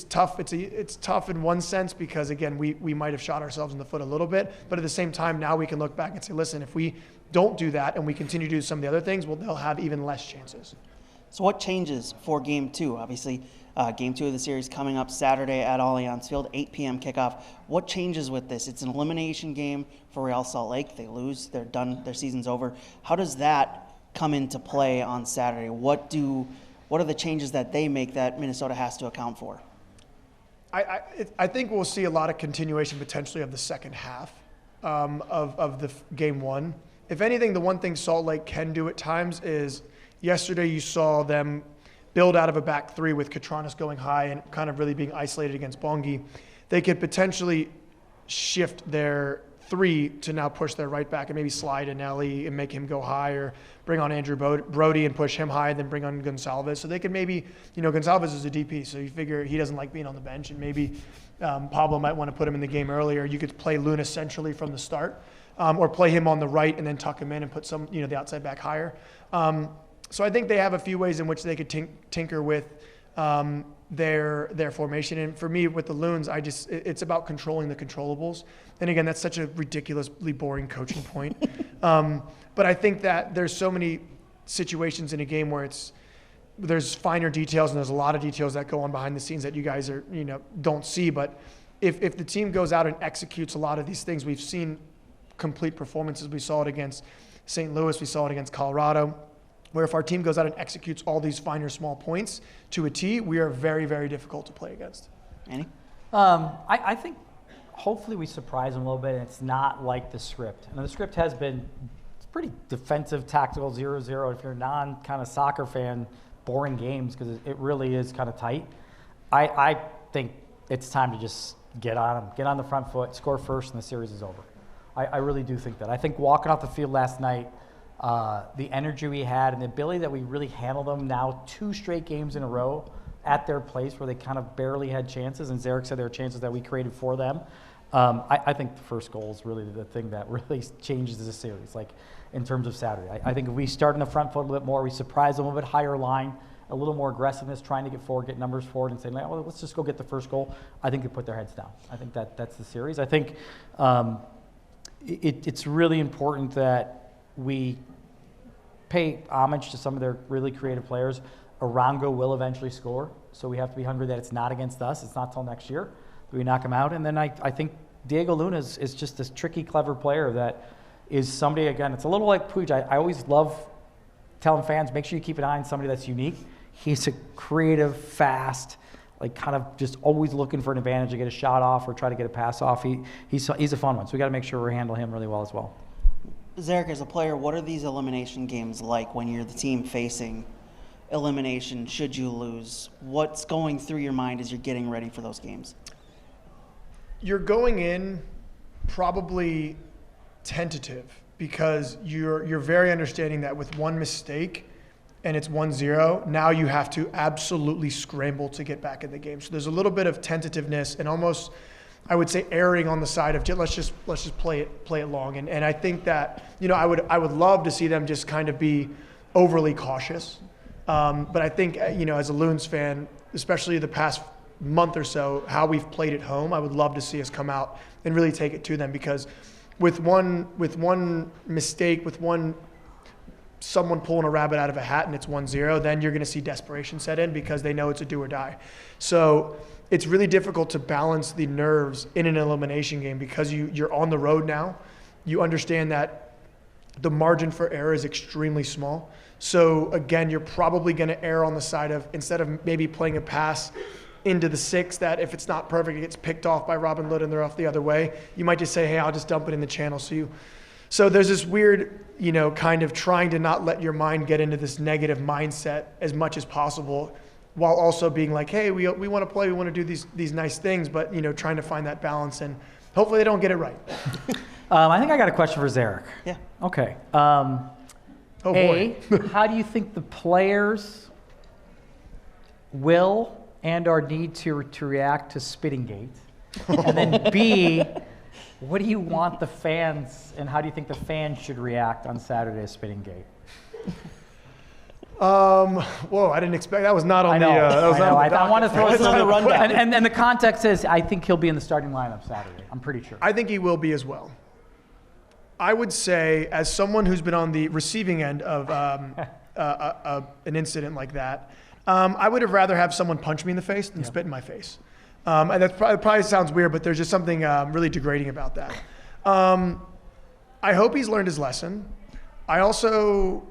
tough. It's tough in one sense, because again, we might have shot ourselves in the foot a little bit, but at the same time, now we can look back and say, listen, if we don't do that and we continue to do some of the other things, well, they'll have even less chances.
So what changes for Game 2? Obviously, Game 2 of the series coming up Saturday at Allianz Field, 8 p.m. kickoff. What changes with this? It's an elimination game for Real Salt Lake. They lose, they're done, their season's over. How does that come into play on Saturday? What are the changes that they make that Minnesota has to account for?
I think we'll see a lot of continuation potentially of the second half of the Game 1. If anything, the one thing Salt Lake can do at times is yesterday you saw them build out of a back three with Katranis going high and kind of really being isolated against Bongi. They could potentially shift their three to now push their right back and maybe slide Anelli and make him go high, or bring on Andrew Brody and push him high and then bring on Gonsalves. So they could maybe, Gonsalves is a DP, so you figure he doesn't like being on the bench, and maybe Pablo might want to put him in the game earlier. You could play Luna centrally from the start, or play him on the right and then tuck him in and put some, the outside back higher. So I think they have a few ways in which they could tinker with their formation. And for me, with the Loons, it's about controlling the controllables. And again, that's such a ridiculously boring coaching point. But I think that there's so many situations in a game where there's finer details, and there's a lot of details that go on behind the scenes that you guys are, don't see. But if the team goes out and executes a lot of these things, we've seen complete performances. We saw it against St. Louis. We saw it against Colorado, where if our team goes out and executes all these finer small points to a T, we are very, very difficult to play against.
Annie?
I think hopefully we surprise them a little bit, and it's not like the script. And the script has been pretty defensive, tactical, 0-0. If you're a non-kind of soccer fan, boring games, because it really is kind of tight. I think it's time to just get on them, get on the front foot, score first, and the series is over. I really do think that. I think walking off the field last night, the energy we had and the ability that we really handled them now 2 straight games in a row at their place where they kind of barely had chances, and Zarek said there were chances that we created for them. I think the first goal is really the thing that really changes the series, like in terms of Saturday. I think if we start in the front foot a little bit more, we surprise them a little bit higher line, a little more aggressiveness, trying to get forward, get numbers forward, and say, well, let's just go get the first goal. I think they put their heads down. I think that's the series. I think it's really important that we pay homage to some of their really creative players. Arango will eventually score, so we have to be hungry that it's not against us. It's not till next year that we knock him out. And then I think Diego Luna is just this tricky, clever player that is somebody, again, it's a little like Puig. I always love telling fans, make sure you keep an eye on somebody that's unique. He's a creative, fast, like kind of just always looking for an advantage to get a shot off or try to get a pass off. He's a fun one, so we got to make sure we handle him really well as well.
Zarek, as a player, what are these elimination games like when you're the team facing elimination should you lose? What's going through your mind as you're getting ready for those games?
You're going in probably tentative because you're very understanding that with one mistake and it's 1-0, now you have to absolutely scramble to get back in the game. So there's a little bit of tentativeness and almost, I would say, erring on the side of let's just play it long. And I think that, I would love to see them just kind of be overly cautious. But I think, as a Loons fan, especially the past month or so, how we've played at home, I would love to see us come out and really take it to them, because with one mistake, with someone pulling a rabbit out of a hat and it's 1-0, then you're going to see desperation set in because they know it's a do or die. So it's really difficult to balance the nerves in an elimination game because you're on the road now. You understand that the margin for error is extremely small. So again, you're probably going to err on the side of, instead of maybe playing a pass into the 6 that if it's not perfect, it gets picked off by Robin Lod and they're off the other way, you might just say, hey, I'll just dump it in the channel. So there's this weird, kind of trying to not let your mind get into this negative mindset as much as possible, while also being like, hey, we want to play, we want to do these nice things, but, trying to find that balance, and hopefully they don't get it right.
I think I got a question for Zarek.
Yeah.
Okay.
Oh, boy.
How do you think the players will and or need to react to Spitting Gate? And then B, what do you want the fans, and how do you think the fans should react on Saturday to Spitting Gate?
Whoa, I didn't expect, that was not on
I want to throw
It's on the rundown.
And the context is, I think he'll be in the starting lineup Saturday. I'm pretty sure.
I think he will be as well. I would say, as someone who's been on the receiving end of an incident like that. I would have rather have someone punch me in the face than spit in my face. And that probably sounds weird, but there's just something really degrading about that. I hope he's learned his lesson. I also,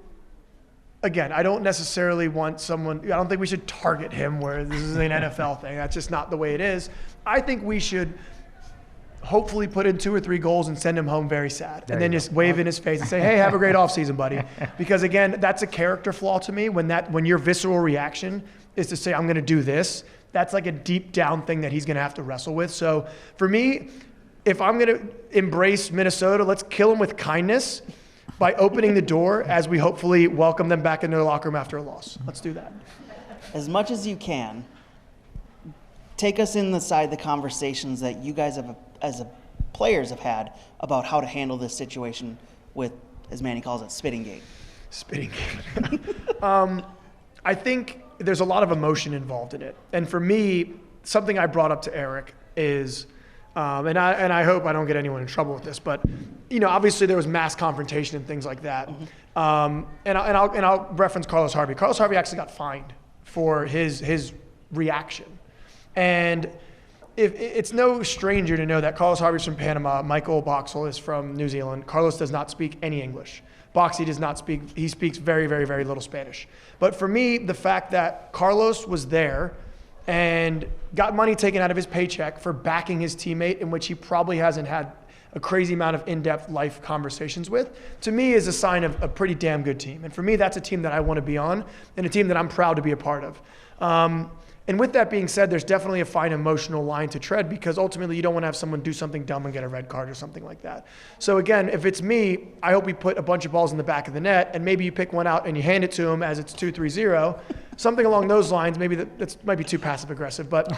again, I don't necessarily want someone, I don't think we should target him where this is an NFL thing. That's just not the way it is. I think we should hopefully put in 2 or 3 goals and send him home very sad. And then just wave in his face and say, hey, have a great offseason, buddy. Because again, that's a character flaw to me when your visceral reaction is to say, I'm going to do this. That's like a deep down thing that he's going to have to wrestle with. So for me, if I'm going to embrace Minnesota, let's kill him with kindness by opening the door as we hopefully welcome them back into the locker room after a loss. Let's do that.
As much as you can, take us inside the conversations that you guys have, as players have had about how to handle this situation with, as Manny calls it, spitting gate.
Spitting gate. I think there's a lot of emotion involved in it. And for me, something I brought up to Eric is, and I hope I don't get anyone in trouble with this, but obviously there was mass confrontation and things like that. And I'll reference Carlos Harvey. Carlos Harvey actually got fined for his reaction. And if it's no stranger to know that Carlos Harvey's from Panama, Michael Boxall is from New Zealand. Carlos does not speak any English. Boxy does not speak, he speaks very, very, very little Spanish. But for me, the fact that Carlos was there and got money taken out of his paycheck for backing his teammate, in which he probably hasn't had a crazy amount of in-depth life conversations with, to me is a sign of a pretty damn good team. And for me, that's a team that I want to be on and a team that I'm proud to be a part of. And with that being said, there's definitely a fine emotional line to tread, because ultimately you don't want to have someone do something dumb and get a red card or something like that. So again, if it's me, I hope we put a bunch of balls in the back of the net, and maybe you pick one out and you hand it to him as it's 2-3-0, something along those lines. Maybe that might be too passive aggressive, but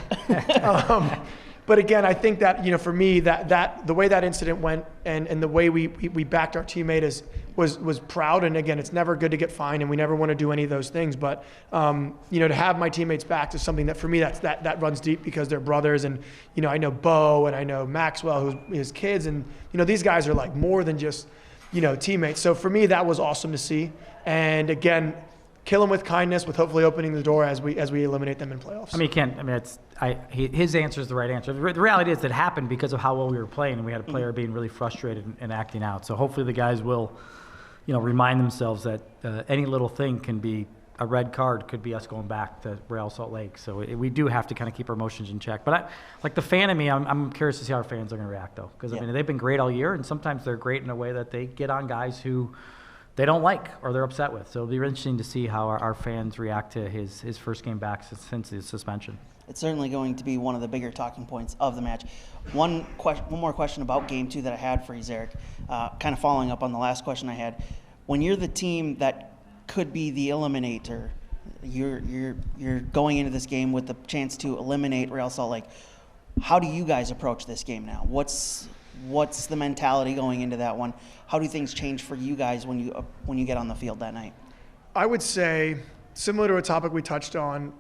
but again, I think that for me that the way that incident went and the way we backed our teammate was proud. And again, it's never good to get fined, and we never want to do any of those things. But to have my teammates back is something that for me that runs deep, because they're brothers, and I know Bo and I know Maxwell, who's his kids, and these guys are like more than just teammates. So for me, that was awesome to see. And again, kill him with kindness, with hopefully opening the door as we eliminate them in playoffs.
His answer is the right answer. The reality is it happened because of how well we were playing, and we had a player being really frustrated and acting out. So hopefully the guys will, remind themselves that any little thing can be a red card, could be us going back to Real Salt Lake. So we do have to kind of keep our emotions in check. But like the fan in me, I'm curious to see how our fans are going to react, though, because they've been great all year, and sometimes they're great in a way that they get on guys who they don't like or they're upset with. So it'll be interesting to see how our fans react to his first game back since his suspension.
It's certainly going to be one of the bigger talking points of the match. One more question about Game 2 that I had for you, Zarek, kind of following up on the last question I had. When you're the team that could be the eliminator, you're going into this game with the chance to eliminate Real Salt Lake. How do you guys approach this game now? What's the mentality going into that one? How do things change for you guys when you get on the field that night? I
would say, similar to a topic we touched on,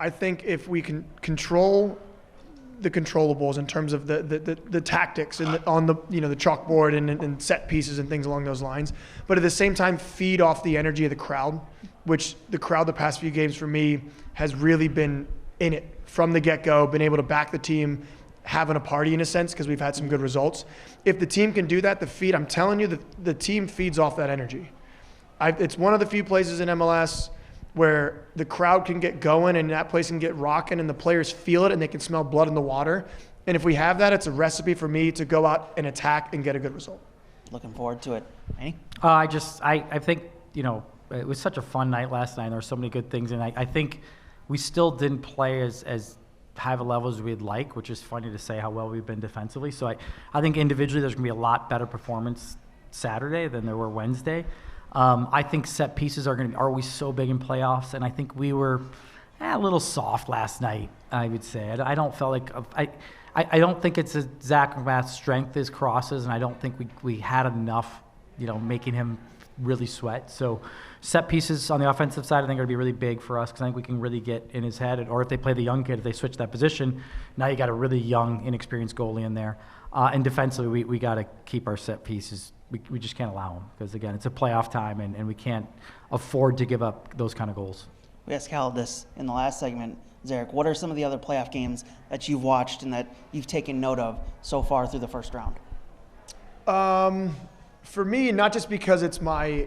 I think if we can control the controllables in terms of the tactics and on the the chalkboard and set pieces and things along those lines, but at the same time feed off the energy of the crowd, which the crowd the past few games for me has really been in it from the get-go, been able to back the team, having a party in a sense, because we've had some good results. If the team can do that, I'm telling you, the team feeds off that energy. It's one of the few places in MLS where the crowd can get going and that place can get rocking and the players feel it and they can smell blood in the water. And if we have that, it's a recipe for me to go out and attack and get a good result. Looking forward to it. Manny?
I think, it was such a fun night last night. There were so many good things. And I think we still didn't play as high of a level as we'd like, which is funny to say how well we've been defensively. So I think individually there's going to be a lot better performance Saturday than there were Wednesday. I think set pieces are always so big in playoffs, and I think we were a little soft last night, I would say. I don't feel like I don't think it's Zach McMath's strength is crosses, and I don't think we had enough, making him really sweat. So set pieces on the offensive side I think are going to be really big for us, because I think we can really get in his head. Or if they play the young kid, if they switch that position, now you got a really young, inexperienced goalie in there. And defensively, we got to keep our set pieces we just can't allow them because, again, it's a playoff time, and we can't afford to give up those kind of goals.
We asked Khaled this in the last segment. Zarek, what are some of the other playoff games that you've watched and that you've taken note of so far through the first round?
For me, not just because it's my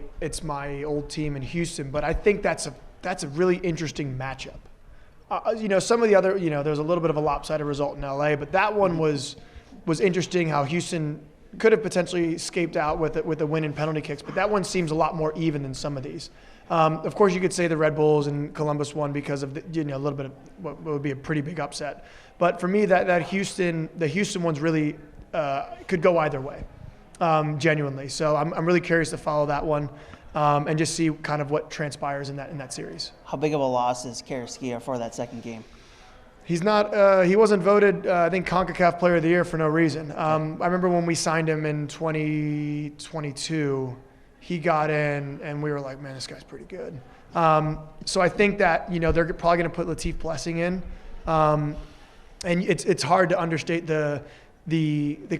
old team in Houston, but I think that's a really interesting matchup. Some of the other, there's a little bit of a lopsided result in LA, but that one was interesting. How Houston could have potentially escaped out with a win in penalty kicks, but that one seems a lot more even than some of these. Of course, you could say the Red Bulls and Columbus won because of a little bit of what would be a pretty big upset. But for me, the Houston one's really could go either way, genuinely. So I'm really curious to follow that one and just see kind of what transpires in that series.
How big of a loss is Kariski for that second game?
He's not. He wasn't voted, I think, CONCACAF Player of the Year for no reason. I remember when we signed him in 2022, he got in, and we were like, man, this guy's pretty good. So I think that they're probably going to put Latif Blessing in, and it's hard to understate the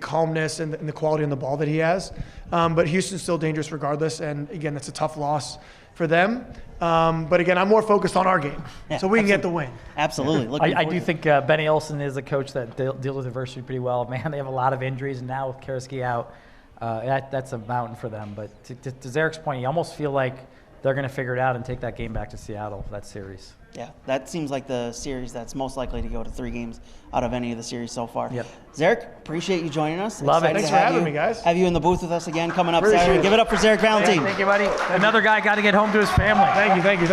calmness and the quality on the ball that he has. But Houston's still dangerous regardless, and again, that's a tough loss for them. But again, I'm more focused on our game, so we can get the win.
Absolutely.
I do think Benny Olsen is a coach that deals with adversity pretty well. Man, they have a lot of injuries, and now with Kariski out, that's a mountain for them. But to Zarek's point, you almost feel like they're going to figure it out and take that game back to Seattle, that series.
Yeah, that seems like the series that's most likely to go to 3 games out of any of the series so far.
Yep.
Zarek, appreciate you joining us.
Love it.
Thanks for having me, guys.
Have you in the booth with us again coming up
Appreciate
Saturday.
it.
Give it up for Zarek Valentin.
Thank you, buddy. Another guy got to get home to his family.
Thank you.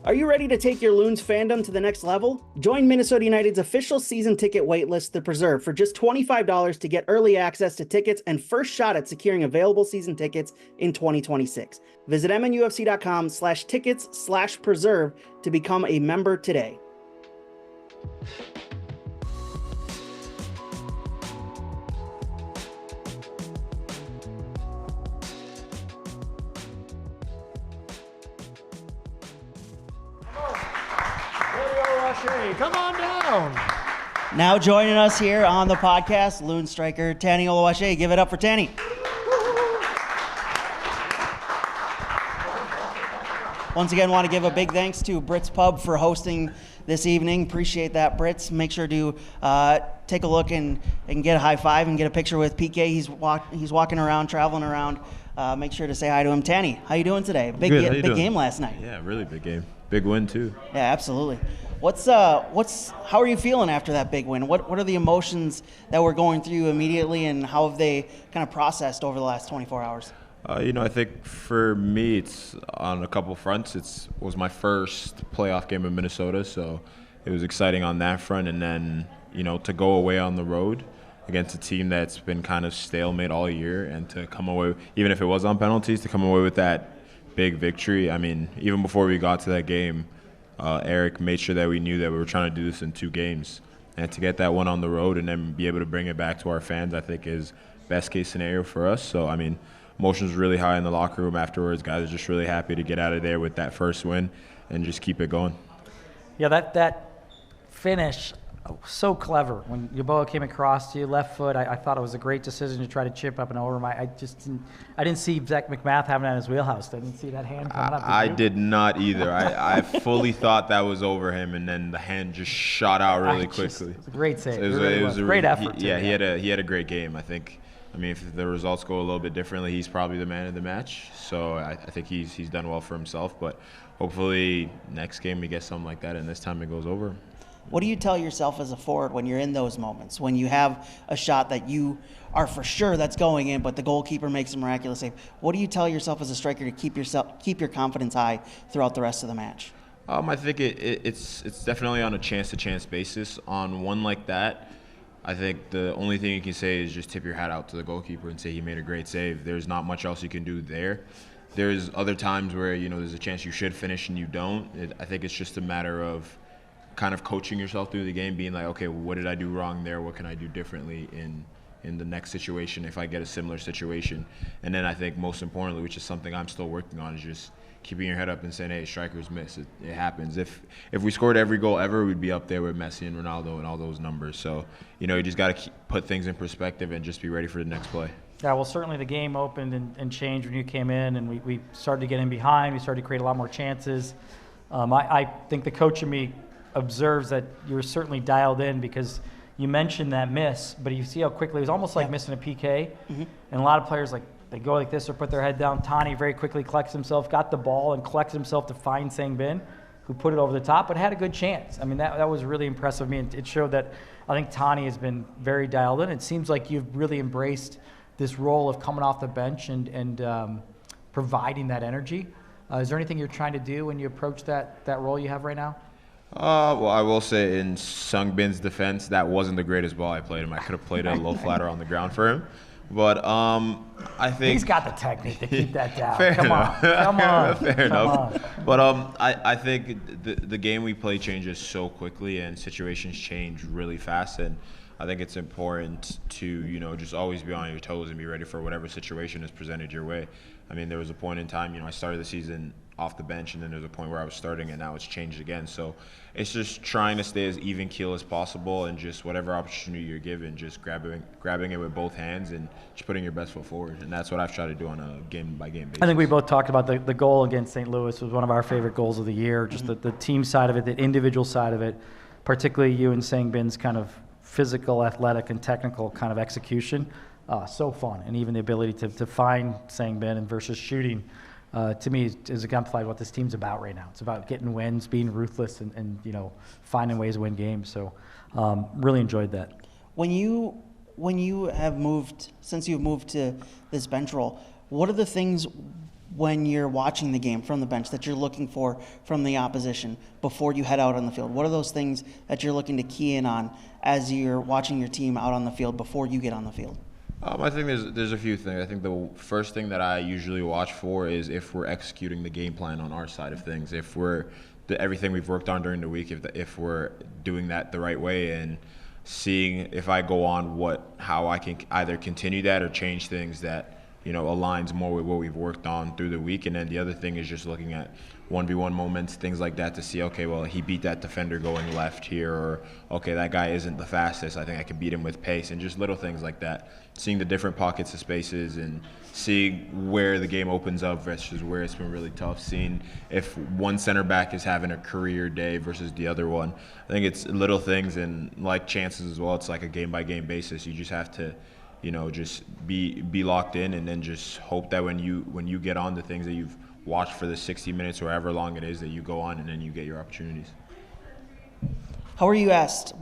Are you ready to take your Loons fandom to the next level? Join Minnesota United's official season ticket waitlist, The Preserve, for just $25 to get early access to tickets and first shot at securing available season tickets in 2026. Visit MNUFC.com/tickets/preserve to become a member today.
Come on down.
Now joining us here on the podcast, Loons striker Tani Oluwaseyi. Give it up for Tani. Once again, want to give a big thanks to Brit's Pub for hosting this evening. Appreciate that, Brits. Make sure to take a look and get a high five and get a picture with PK. He's walking around, traveling around. Make sure to say hi to him. Tani, how you doing today? Big game last night.
Yeah, really big game. Big win too.
Yeah, absolutely. How are you feeling after that big win? What are the emotions that were going through you immediately, and how have they kind of processed over the last 24 hours?
I think for me, it's on a couple fronts. It was my first playoff game in Minnesota, so it was exciting on that front. And then, to go away on the road against a team that's been kind of stalemate all year, and to come away, even if it was on penalties, to come away with that big victory. I mean, even before we got to that game, Eric made sure that we knew that we were trying to do this in 2 games. And to get that one on the road and then be able to bring it back to our fans, I think is best case scenario for us. So, I mean, emotions really high in the locker room afterwards. Guys are just really happy to get out of there with that first win and just keep it going.
Yeah, that finish, so clever. When Yeboah came across to you, left foot, I thought it was a great decision to try to chip up and over. I didn't see Zach McMath having that in his wheelhouse. I didn't see that hand coming up.
I did not either. I fully thought that was over him, and then the hand just shot out really quickly.
It was a great save.
It was a
great effort.
He had a great game. I think. I mean, if the results go a little bit differently, he's probably the man of the match. So I think he's done well for himself. But hopefully next game we get something like that, and this time it goes over.
What do you tell yourself as a forward when you're in those moments, when you have a shot that you are for sure that's going in, but the goalkeeper makes a miraculous save? What do you tell yourself as a striker to keep your confidence high throughout the rest of the match?
I think it's definitely on a chance-to-chance basis. On one like that, I think the only thing you can say is just tip your hat out to the goalkeeper and say he made a great save. There's not much else you can do there. There's other times where there's a chance you should finish and you don't. I think it's just a matter of kind of coaching yourself through the game, being like, okay, what did I do wrong there? What can I do differently in in the next situation if I get a similar situation. And then I think most importantly, which is something I'm still working on, is just keeping your head up and saying, hey, strikers miss. It happens. If we scored every goal ever, we'd be up there with Messi and Ronaldo and all those numbers. So, you just got to put things in perspective and just be ready for the next play.
Yeah, well, certainly the game opened and changed when you came in, and we started to get in behind. We started to create a lot more chances. I think the coach in me observes that you were certainly dialed in, because you mentioned that miss, but you see how quickly it was almost like missing a PK. And a lot of players, like, they go like this or put their head down. Tani very quickly collects himself, got the ball, and collects himself to find Sangbin, who put it over the top, but had a good chance. I mean, that was really impressive to me, and it showed that I think Tani has been very dialed in. It seems like you've really embraced this role of coming off the bench and providing that energy. Is there anything you're trying to do when you approach that role you have right now?
Well, I will say in Sangbin's defense, that wasn't the greatest ball I played him. I could have played it a little flatter on the ground for him. But I think
he's got the technique to keep that down.
Fair
Come
enough.
on.
Fair enough. But I think the game we play changes so quickly and situations change really fast, and I think it's important to just always be on your toes and be ready for whatever situation is presented your way. I mean, there was a point in time, I started the season off the bench, and then there's a point where I was starting, and now it's changed again. So it's just trying to stay as even keel as possible, and just whatever opportunity you're given, just grabbing it with both hands and just putting your best foot forward. And that's what I've tried to do on a game-by-game basis.
I think we both talked about the goal against St. Louis was one of our favorite goals of the year, just the team side of it, the individual side of it, particularly you and Sangbin's kind of physical, athletic, and technical kind of execution. So fun, and even the ability to find Sangbin and versus shooting, to me, is exemplified what this team's about right now. It's about getting wins, being ruthless, and finding ways to win games. So, really enjoyed that.
When you have moved, since you've moved to this bench role, what are the things when you're watching the game from the bench that you're looking for from the opposition before you head out on the field? What are those things that you're looking to key in on as you're watching your team out on the field before you get on the field?
I think there's a few things. I think the first thing that I usually watch for is if we're executing the game plan on our side of things. If everything we've worked on during the week, if we're doing that the right way, and seeing if I go on how I can either continue that or change things that aligns more with what we've worked on through the week. And then the other thing is just looking at 1v1 moments, things like that, to see, okay, well, he beat that defender going left here, or okay, that guy isn't the fastest, I think I can beat him with pace, and just little things like that. Seeing the different pockets of spaces and seeing where the game opens up versus where it's been really tough, seeing if one center back is having a career day versus the other one. I think it's little things, and like chances as well, it's like a game-by-game basis. You just have to just be locked in, and then just hope that when you get on the things that you've watched for the 60 minutes or however long it is, that you go on and then you get your opportunities.
How were you asked,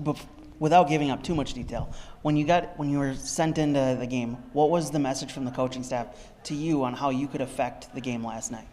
without giving up too much detail, when you were sent into the game, what was the message from the coaching staff to you on how you could affect the game last night?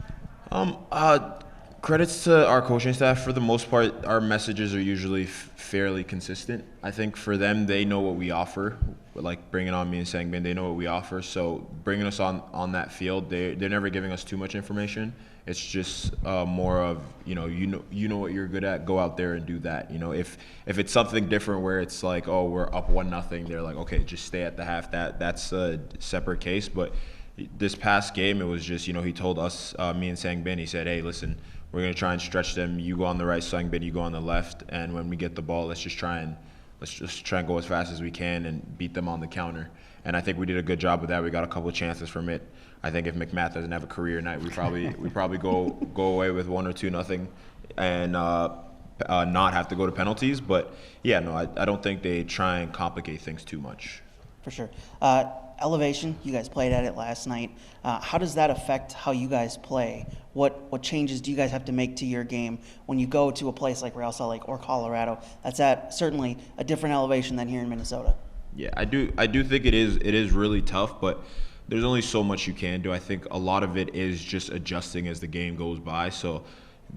Credits to our coaching staff. For the most part, our messages are usually fairly consistent. I think for them, they know what we offer. Like bringing on me and Sangbin, they know what we offer. So bringing us on that field, they're never giving us too much information. It's just more of you know what you're good at. Go out there and do that. If it's something different where it's like, oh, we're up 1-0, they're like, okay, just stay at the half. That's a separate case. But this past game, it was just he told us, me and Sangbin, he said, hey, listen, we're going to try and stretch them. You go on the right, Sangbin, you go on the left, and when we get the ball, let's just try and go as fast as we can and beat them on the counter. And I think we did a good job with that. We got a couple of chances from it. I think if McMath doesn't have a career night, we probably go away with 1 or 2-0 and not have to go to penalties. But yeah, no, I don't think they try and complicate things too much.
For sure. Elevation, you guys played at it last night. How does that affect how you guys play? What changes do you guys have to make to your game when you go to a place like Real Salt Lake or Colorado? That's at certainly a different elevation than here in Minnesota.
Yeah, I do think it is really tough, but there's only so much you can do. I think a lot of it is just adjusting as the game goes by. So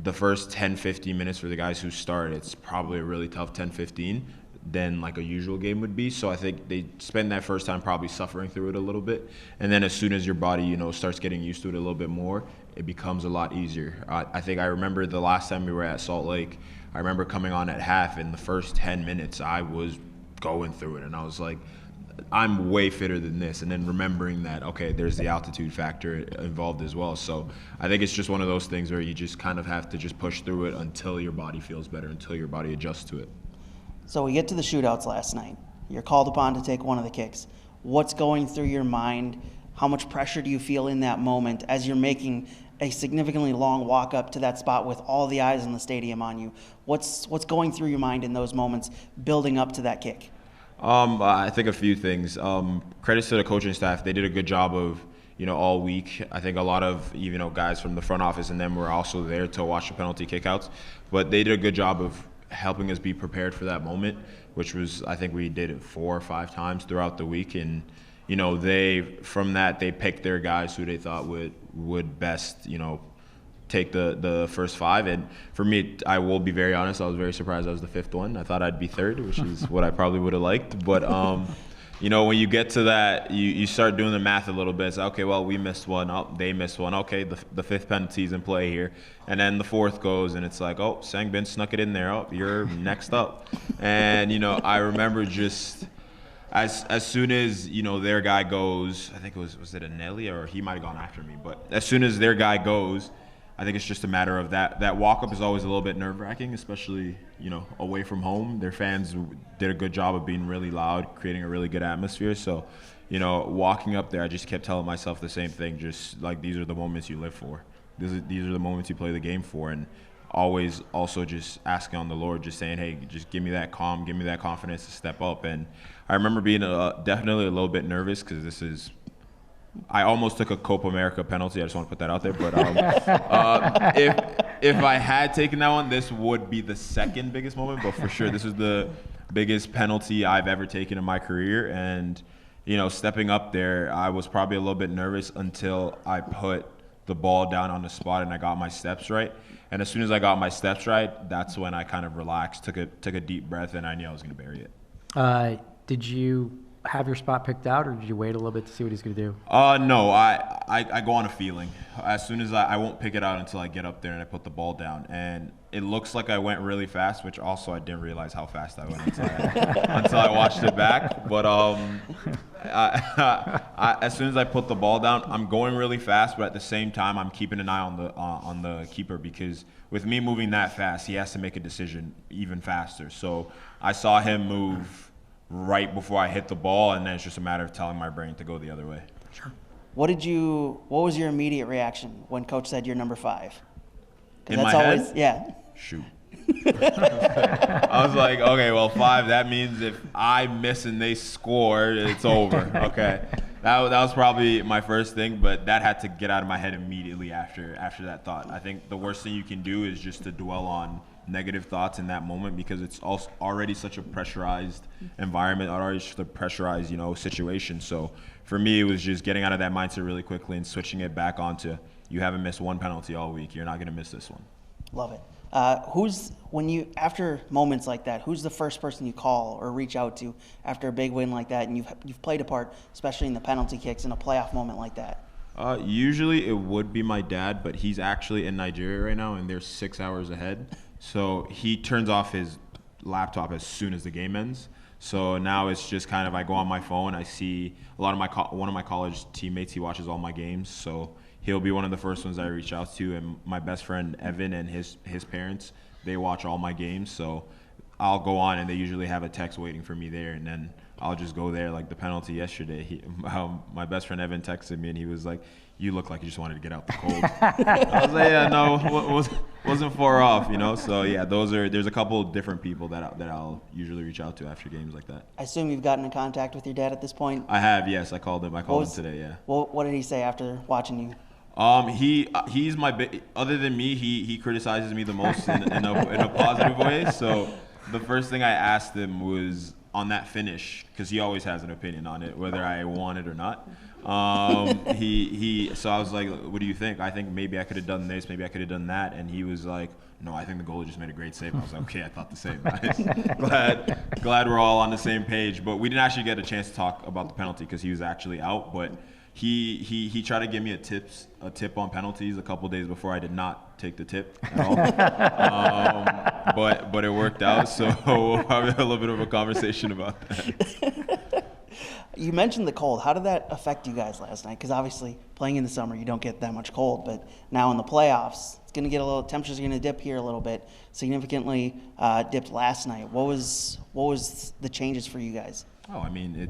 the first 10-15 minutes for the guys who start, it's probably a really tough 10-15 than like a usual game would be. So I think they spend that first time probably suffering through it a little bit. And then as soon as your body, starts getting used to it a little bit more, it becomes a lot easier. I think I remember the last time we were at Salt Lake, I remember coming on at half, in the first 10 minutes, I was going through it. And I was like, I'm way fitter than this, and then remembering that, okay, there's the altitude factor involved as well. So I think it's just one of those things where you just kind of have to just push through it until your body feels better, until your body adjusts to it.
So we get to the shootouts last night. You're called upon to take one of the kicks. What's going through your mind? How much pressure do you feel in that moment as you're making a significantly long walk up to that spot with all the eyes in the stadium on you? What's going through your mind in those moments building up to that kick?
I think a few things. Credits to the coaching staff. They did a good job of, all week. I think a lot of, guys from the front office and them were also there to watch the penalty kickouts. But they did a good job of helping us be prepared for that moment, which was, I think we did it 4 or 5 times throughout the week. And, they picked their guys who they thought would best, take the first 5. And for me, I will be very honest, I was very surprised I was the 5th one. I thought I'd be 3rd, which is what I probably would have liked. But, when you get to that, you start doing the math a little bit. It's okay, well, we missed one. Oh, they missed one. Okay, the 5th penalty's in play here. And then the 4th goes, and it's like, oh, Sangbin snuck it in there. Oh, you're next up. And, I remember just as soon as, their guy goes, I think it was it Anelia, or he might have gone after me. But as soon as their guy goes, I think it's just a matter of that walk-up is always a little bit nerve-wracking, especially, away from home. Their fans did a good job of being really loud, creating a really good atmosphere. So, walking up there, I just kept telling myself the same thing, just like these are the moments you live for. These are the moments you play the game for. And always also just asking on the Lord, just saying, hey, just give me that calm, give me that confidence to step up. And I remember being definitely a little bit nervous because I almost took a Copa America penalty. I just want to put that out there. But if I had taken that one, this would be the 2nd biggest moment. But for sure, this is the biggest penalty I've ever taken in my career. And, stepping up there, I was probably a little bit nervous until I put the ball down on the spot and I got my steps right. And as soon as I got my steps right, that's when I kind of relaxed, took a deep breath, and I knew I was going to bury it.
Did you have your spot picked out, or did you wait a little bit to see what he's going to do?
No, I go on a feeling. As soon as I won't pick it out until I get up there and I put the ball down. And it looks like I went really fast, which also I didn't realize how fast I went until I watched it back. But as soon as I put the ball down, I'm going really fast, but at the same time, I'm keeping an eye on the keeper, because with me moving that fast, he has to make a decision even faster. So I saw him move right before I hit the ball, and then it's just a matter of telling my brain to go the other way.
Sure.
What was your immediate reaction when Coach said you're number 5?
In my head?
Yeah.
Shoot. I was like, okay, well, 5, that means if I miss and they score, it's over. Okay. That was probably my first thing, but that had to get out of my head immediately after that thought. I think the worst thing you can do is just to dwell on negative thoughts in that moment, because it's also already such a pressurized environment, already such a pressurized, situation. So for me, it was just getting out of that mindset really quickly and switching it back onto, you haven't missed one penalty all week, you're not going to miss this one.
Love it. After moments like that, who's the first person you call or reach out to after a big win like that, and you've played a part, especially in the penalty kicks in a playoff moment like that?
Usually it would be my dad, but he's actually in Nigeria right now, and they're 6 hours ahead. So he turns off his laptop as soon as the game ends. So now it's just kind of, I go on my phone, I see a lot of one of my college teammates, he watches all my games, so he'll be one of the first ones I reach out to. And my best friend Evan and his parents, they watch all my games, so I'll go on and they usually have a text waiting for me there, and then I'll just go there. Like the penalty yesterday, my best friend Evan texted me and he was like, "You look like you just wanted to get out the cold." I was like, "Yeah, no, wasn't far off, So yeah, there's a couple of different people that I'll usually reach out to after games like that.
I assume you've gotten in contact with your dad at this point.
I have, yes. I called him. I called him today. Yeah.
Well, what did he say after watching you?
He's other than me, he criticizes me the most in a positive way. So the first thing I asked him was on that finish, because he always has an opinion on it, whether I want it or not. So I was like, "What do you think?" I think maybe I could have done this, maybe I could have done that, and he was like, "No, I think the goalie just made a great save." I was like, "Okay, I thought the same." glad we're all on the same page. But we didn't actually get a chance to talk about the penalty because he was actually out. But he tried to give me a tip on penalties a couple days before. I did not take the tip at all. But it worked out. So we'll probably have a little bit of a conversation about that.
You mentioned the cold. How did that affect you guys last night? Because obviously playing in the summer, you don't get that much cold. But now in the playoffs, it's going to get temperatures are going to dip here a little bit. Significantly dipped last night. What was the changes for you guys?
Oh, I mean,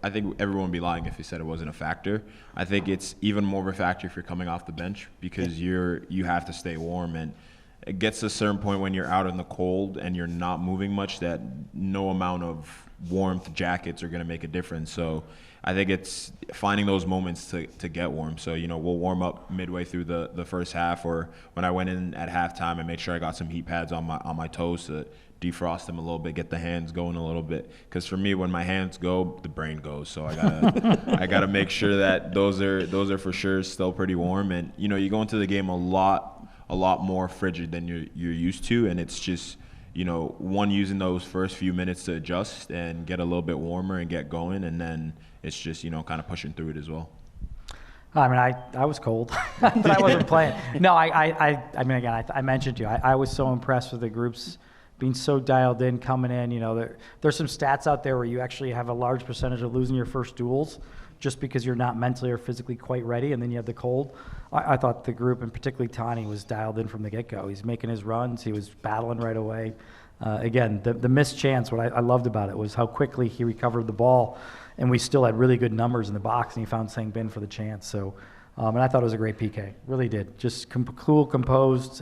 I think everyone would be lying if they said it wasn't a factor. I think it's even more of a factor if you're coming off the bench because you have to stay warm, and it gets to a certain point when you're out in the cold and you're not moving much that no amount of warmth jackets are going to make a difference. So I think it's finding those moments to get warm. So, we'll warm up midway through the first half, or when I went in at halftime, I made sure I got some heat pads on my toes to defrost them a little bit, get the hands going a little bit. Because for me, when my hands go, the brain goes. So I gotta make sure that those are for sure still pretty warm. And you go into the game a lot more frigid than you're used to, and it's just using those first few minutes to adjust and get a little bit warmer and get going, and then it's just kind of pushing through it as well.
I mean, I was cold, but I wasn't playing. No, I mean, again, I mentioned to you, I was so impressed with the groups being so dialed in, coming in. There's some stats out there where you actually have a large percentage of losing your first duels just because you're not mentally or physically quite ready, and then you have the cold. I thought the group, and particularly Tani, was dialed in from the get-go. He's making his runs. He was battling right away. Again, the missed chance, what I loved about it was how quickly he recovered the ball, and we still had really good numbers in the box, and he found Sang Bin for the chance. So, and I thought it was a great PK. Really did. Just cool, composed.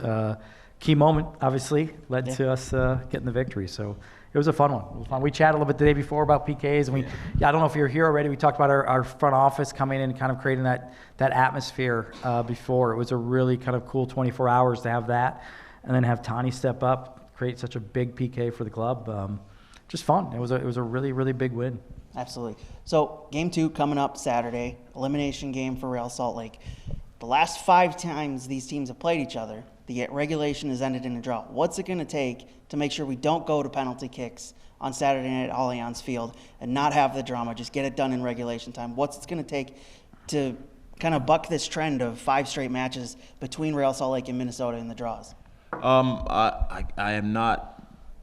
Key moment, obviously, led to us getting the victory. So it was a fun one. It was fun. We chatted a little bit the day before about PKs, and I don't know if you were here already. We talked about our front office coming in and kind of creating that atmosphere before. It was a really kind of cool 24 hours to have that, and then have Tani step up, create such a big PK for the club. Just fun. It was a really, really big win.
Absolutely. So game 2 coming up Saturday, elimination game for Real Salt Lake. The last 5 times these teams have played each other, the regulation has ended in a draw. What's it going to take to make sure we don't go to penalty kicks on Saturday night at Allianz Field and not have the drama, just get it done in regulation time? What's it going to take to kind of buck this trend of 5 straight matches between Real Salt Lake and Minnesota in the draws?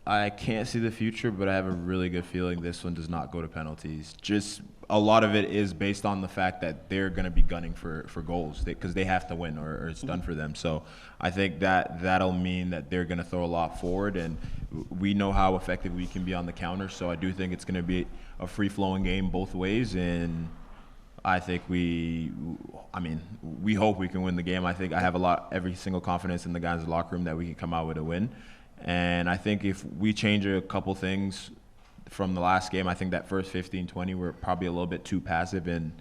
I can't see the future, but I have a really good feeling this one does not go to penalties. Just a lot of it is based on the fact that they're going to be gunning for goals because they have to win or it's done for them. So I think that'll mean that they're going to throw a lot forward, and we know how effective we can be on the counter. So I do think it's going to be a free-flowing game both ways, and I think we hope we can win the game. I think I have every single confidence in the guys in the locker room that we can come out with a win. And I think if we change a couple things from the last game, I think that first 15-20 were probably a little bit too passive and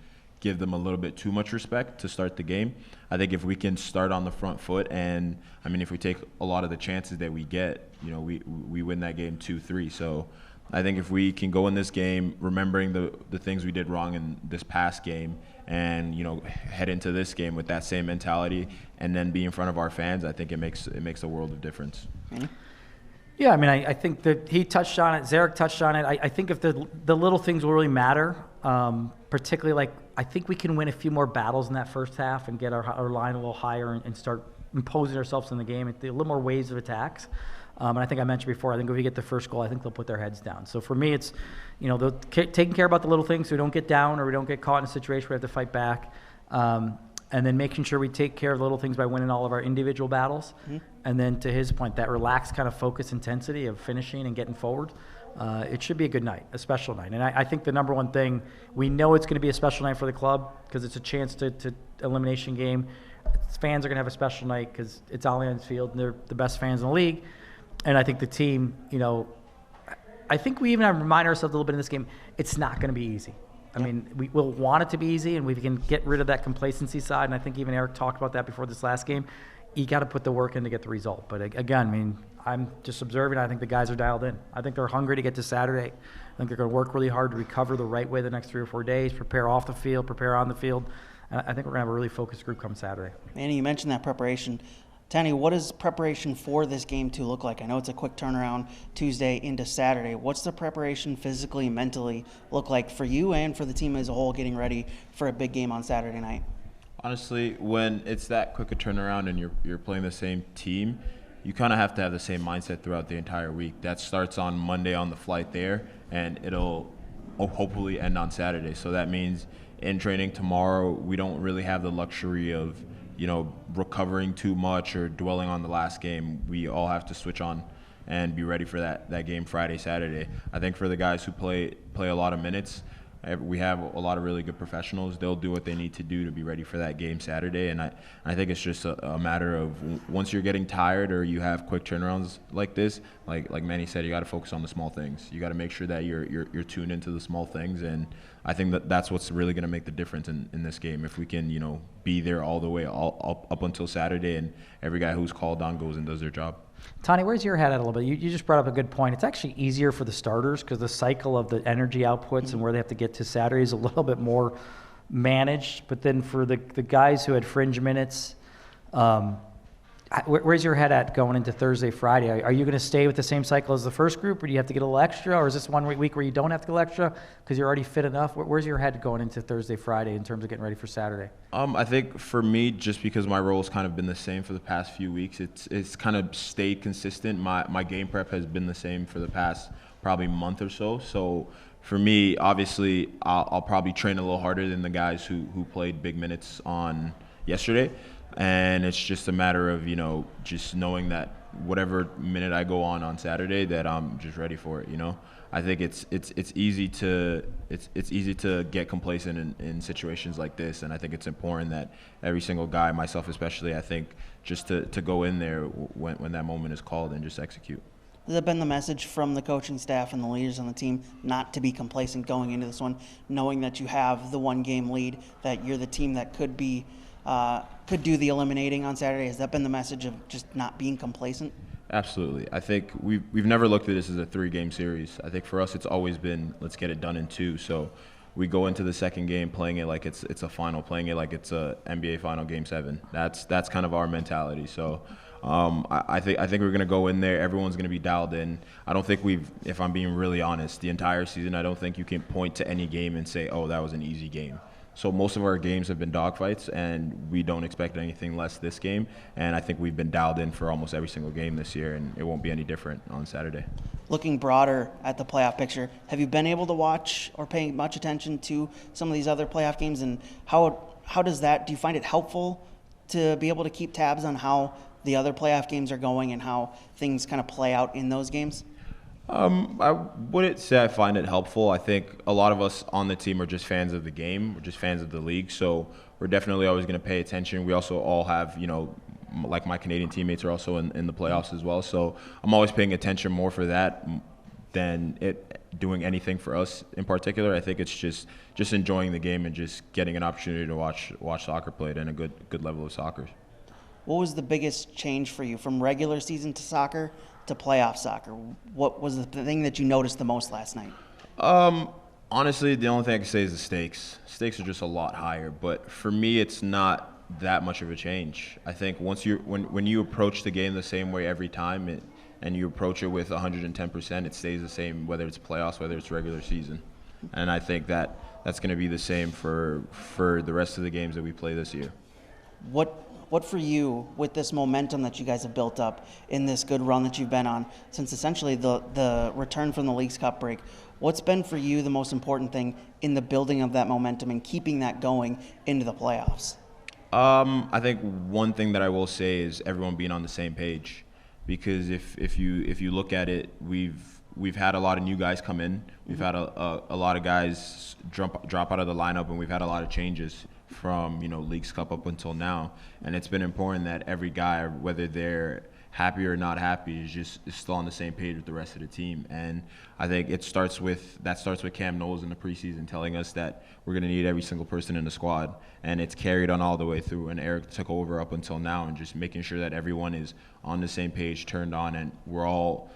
give them a little bit too much respect to start the game. I think if we can start on the front foot, and if we take a lot of the chances that we get, we win that game 2-3. So I think if we can go in this game remembering the things we did wrong in this past game, and head into this game with that same mentality, and then be in front of our fans, I think it makes a world of difference.
Mm-hmm.
Yeah, I think that he touched on it. Zarek touched on it. I think if the little things will really matter, particularly I think we can win a few more battles in that first half and get our line a little higher and start imposing ourselves in the game, a little more waves of attacks. And I think I mentioned before, I think if we get the first goal, I think they'll put their heads down. So for me, it's, taking care about the little things so we don't get down or we don't get caught in a situation where we have to fight back. And then making sure we take care of the little things by winning all of our individual battles. Mm-hmm. And then to his point, that relaxed kind of focus intensity of finishing and getting forward. It should be a good night, a special night. And I think the number one thing, we know it's going to be a special night for the club because it's a chance to elimination game. Fans are going to have a special night because it's Allianz Field and they're the best fans in the league. And I think the team, I think we even have to remind ourselves a little bit in this game, it's not going to be easy. We will want it to be easy, and we can get rid of that complacency side. And I think even Eric talked about that before this last game. You got to put the work in to get the result. But again, I'm just observing. I think the guys are dialed in. I think they're hungry to get to Saturday. I think they're going to work really hard to recover the right way the next 3 or 4 days, prepare off the field, prepare on the field. And I think we're going to have a really focused group come Saturday.
Manny, you mentioned that preparation. Tani, what does preparation for this game 2 look like? I know it's a quick turnaround Tuesday into Saturday. What's the preparation physically, mentally look like for you and for the team as a whole getting ready for a big game on Saturday night?
Honestly, when it's that quick a turnaround and you're playing the same team, you kind of have to have the same mindset throughout the entire week. That starts on Monday on the flight there, and it'll hopefully end on Saturday. So that means in training tomorrow, we don't really have the luxury of, recovering too much or dwelling on the last game. We all have to switch on and be ready for that game Friday, Saturday. I think for the guys who play a lot of minutes, we have a lot of really good professionals. They'll do what they need to do to be ready for that game Saturday. And I think it's just a matter of once you're getting tired or you have quick turnarounds like this, like Manny said, you got to focus on the small things. You got to make sure that you're tuned into the small things. And I think that's what's really going to make the difference in this game. If we can, be there all the way up until Saturday, and every guy who's called on goes and does their job.
Tani, where's your head at a little bit? You just brought up a good point. It's actually easier for the starters because the cycle of the energy outputs and where they have to get to Saturday is a little bit more managed. But then for the guys who had fringe minutes, where's your head at going into Thursday, Friday? Are you going to stay with the same cycle as the first group, or do you have to get a little extra, or is this one week where you don't have to get a little extra because you're already fit enough? Where's your head going into Thursday, Friday in terms of getting ready for Saturday?
I think for me, just because my role's kind of been the same for the past few weeks, it's kind of stayed consistent. My game prep has been the same for the past probably month or so. So for me, obviously, I'll probably train a little harder than the guys who played big minutes on yesterday. And it's just a matter of, just knowing that whatever minute I go on Saturday, that I'm just ready for it, I think it's easy to get complacent in situations like this, and I think it's important that every single guy, myself especially, I think just to go in there when that moment is called and just execute.
Has that been the message from the coaching staff and the leaders on the team, not to be complacent going into this one, knowing that you have the one game lead, that you're the team that could do the eliminating on Saturday? Has that been the message of just not being complacent?
Absolutely. I think we've never looked at this as a 3-game series. I think for us it's always been, let's get it done in 2. So we go into the second game playing it like it's a final, playing it like it's a NBA final game 7. That's kind of our mentality. So I think we're going to go in there. Everyone's going to be dialed in. I don't think if I'm being really honest, the entire season, I don't think you can point to any game and say, oh, that was an easy game. So most of our games have been dogfights, and we don't expect anything less this game. And I think we've been dialed in for almost every single game this year, and it won't be any different on Saturday.
Looking broader at the playoff picture, have you been able to watch or pay much attention to some of these other playoff games? And how does that, do you find it helpful to be able to keep tabs on how the other playoff games are going and how things kind of play out in those games?
I wouldn't say I find it helpful. I think a lot of us on the team are just fans of the game. We're just fans of the league. So we're definitely always going to pay attention. We also all have, like my Canadian teammates are also in the playoffs as well. So I'm always paying attention more for that than it doing anything for us in particular. I think it's just enjoying the game and just getting an opportunity to watch soccer played and a good level of soccer.
What was the biggest change for you from regular season to soccer to playoff soccer? What was the thing that you noticed the most last night?
Honestly, the only thing I can say is the stakes. Stakes are just a lot higher, but for me, it's not that much of a change. I think when you approach the game the same way every time, and you approach it with 110%, it stays the same, whether it's playoffs, whether it's regular season. And I think that's going to be the same for the rest of the games that we play this year.
What for you, with this momentum that you guys have built up in this good run that you've been on since essentially the return from the Leagues Cup break, what's been for you the most important thing in the building of that momentum and keeping that going into the playoffs?
I think one thing that I will say is everyone being on the same page, because if you look at it, we've had a lot of new guys come in. We've had a lot of guys drop out of the lineup, and we've had a lot of changes from Leagues Cup up until now, and it's been important that every guy, whether they're happy or not happy, is still on the same page with the rest of the team. And I think that starts with Cam Knowles in the preseason telling us that we're going to need every single person in the squad, and it's carried on all the way through. And Eric took over up until now, and just making sure that everyone is on the same page, turned on, and we're all.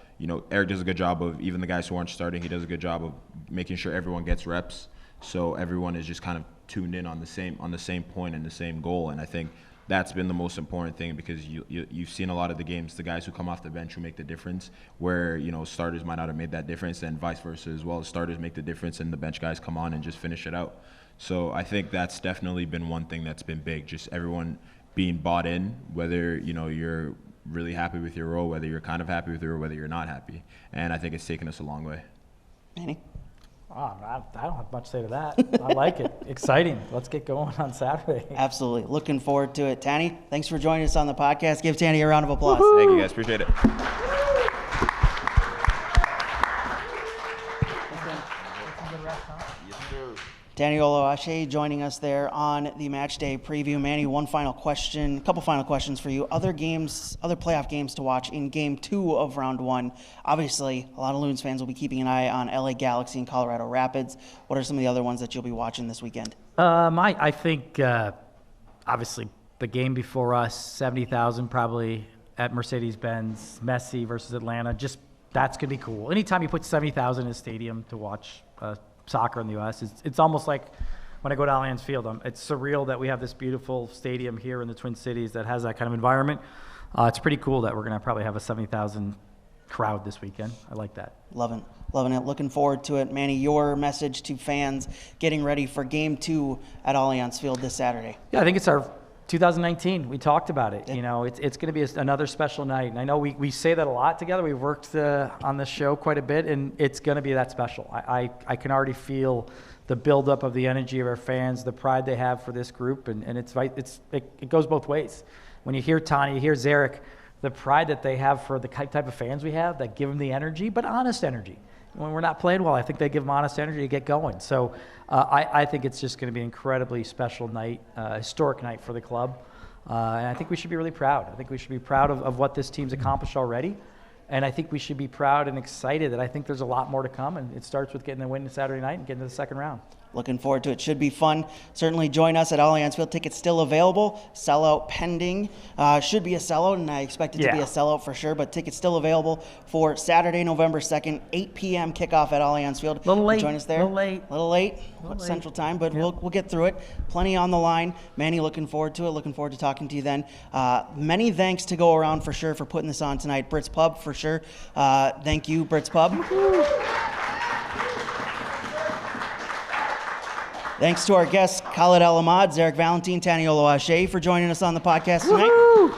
Eric does a good job of, even the guys who aren't starting, he does a good job of making sure everyone gets reps, so everyone is just kind of tuned in on the same point and the same goal. And I think that's been the most important thing, because you've seen a lot of the games, the guys who come off the bench who make the difference, where starters might not have made that difference, and vice versa as well. Starters make the difference and the bench guys come on and just finish it out. So I think that's definitely been one thing that's been big, just everyone being bought in, whether you're really happy with your role, whether you're kind of happy with your role, whether you're not happy. And I think it's taken us a long way.
Manny?
Oh, I don't have much to say to that. I like it. Exciting. Let's get going on Saturday.
Absolutely. Looking forward to it. Tani, thanks for joining us on the podcast. Give Tani a round of applause.
Woo-hoo!
Thank you, guys. Appreciate it.
Tani Oluwaseyi joining us there on the Matchday preview. Manny, a couple final questions for you. Other playoff games to watch in Game 2 of Round 1. Obviously, a lot of Loons fans will be keeping an eye on LA Galaxy and Colorado Rapids. What are some of the other ones that you'll be watching this weekend?
I think, obviously, the game before us, 70,000 probably at Mercedes-Benz, Messi versus Atlanta. Just that's going to be cool. Anytime you put 70,000 in a stadium to watch soccer in the U.S., it's almost like when I go to Allianz Field. It's surreal that we have this beautiful stadium here in the Twin Cities that has that kind of environment. It's pretty cool that we're going to probably have a 70,000 crowd this weekend. I like that.
Loving it. Looking forward to it. Manny, your message to fans getting ready for Game 2 at Allianz Field this Saturday.
Yeah, I think it's our 2019. We talked about it. You know, it's going to be another special night. And I know we say that a lot together. We've worked on this show quite a bit, and it's going to be that special. I can already feel the buildup of the energy of our fans, the pride they have for this group, and it goes both ways. When you hear Tani, you hear Zarek, the pride that they have for the type of fans we have that give them the energy, but honest energy. When we're not playing well, I think they give them honest energy to get going. So I think it's just going to be an incredibly special night, historic night for the club. And I think we should be really proud. I think we should be proud of what this team's accomplished already. And I think we should be proud and excited that I think there's a lot more to come. And it starts with getting the win Saturday night and getting to the second round.
Looking forward to it. Should be fun. Certainly join us at Allianz Field. Tickets still available. Sellout pending. Should be a sellout, and I expect it to be a sellout for sure. But tickets still available for Saturday, November 2nd, 8 p.m. kickoff at Allianz Field.
Little late.
Join us there. Little late. Central time, but we'll get through it. Plenty on the line. Manny, looking forward to it. Looking forward to talking to you then. Many thanks to go around for sure for putting this on tonight. Brit's Pub for sure. Thank you, Brit's Pub. Thanks to our guests, Khaled El-Ahmad, Zarek Valentin, Tani Oluwaseyi, for joining us on the podcast tonight.
Woo-hoo!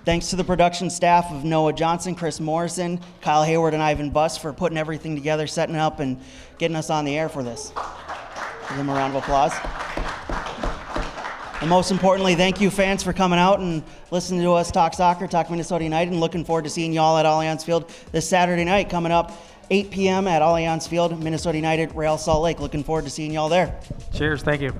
Thanks to the production staff of Noah Johnson, Chris Morrison, Kyle Hayward, and Ivan Buss for putting everything together, setting up, and getting us on the air for this. Give them a round of applause. And most importantly, thank you, fans, for coming out and listening to us talk soccer, talk Minnesota United, and looking forward to seeing y'all at Allianz Field this Saturday night coming up 8 p.m. at Allianz Field, Minnesota United, Real Salt Lake. Looking forward to seeing y'all there.
Cheers. Thank you.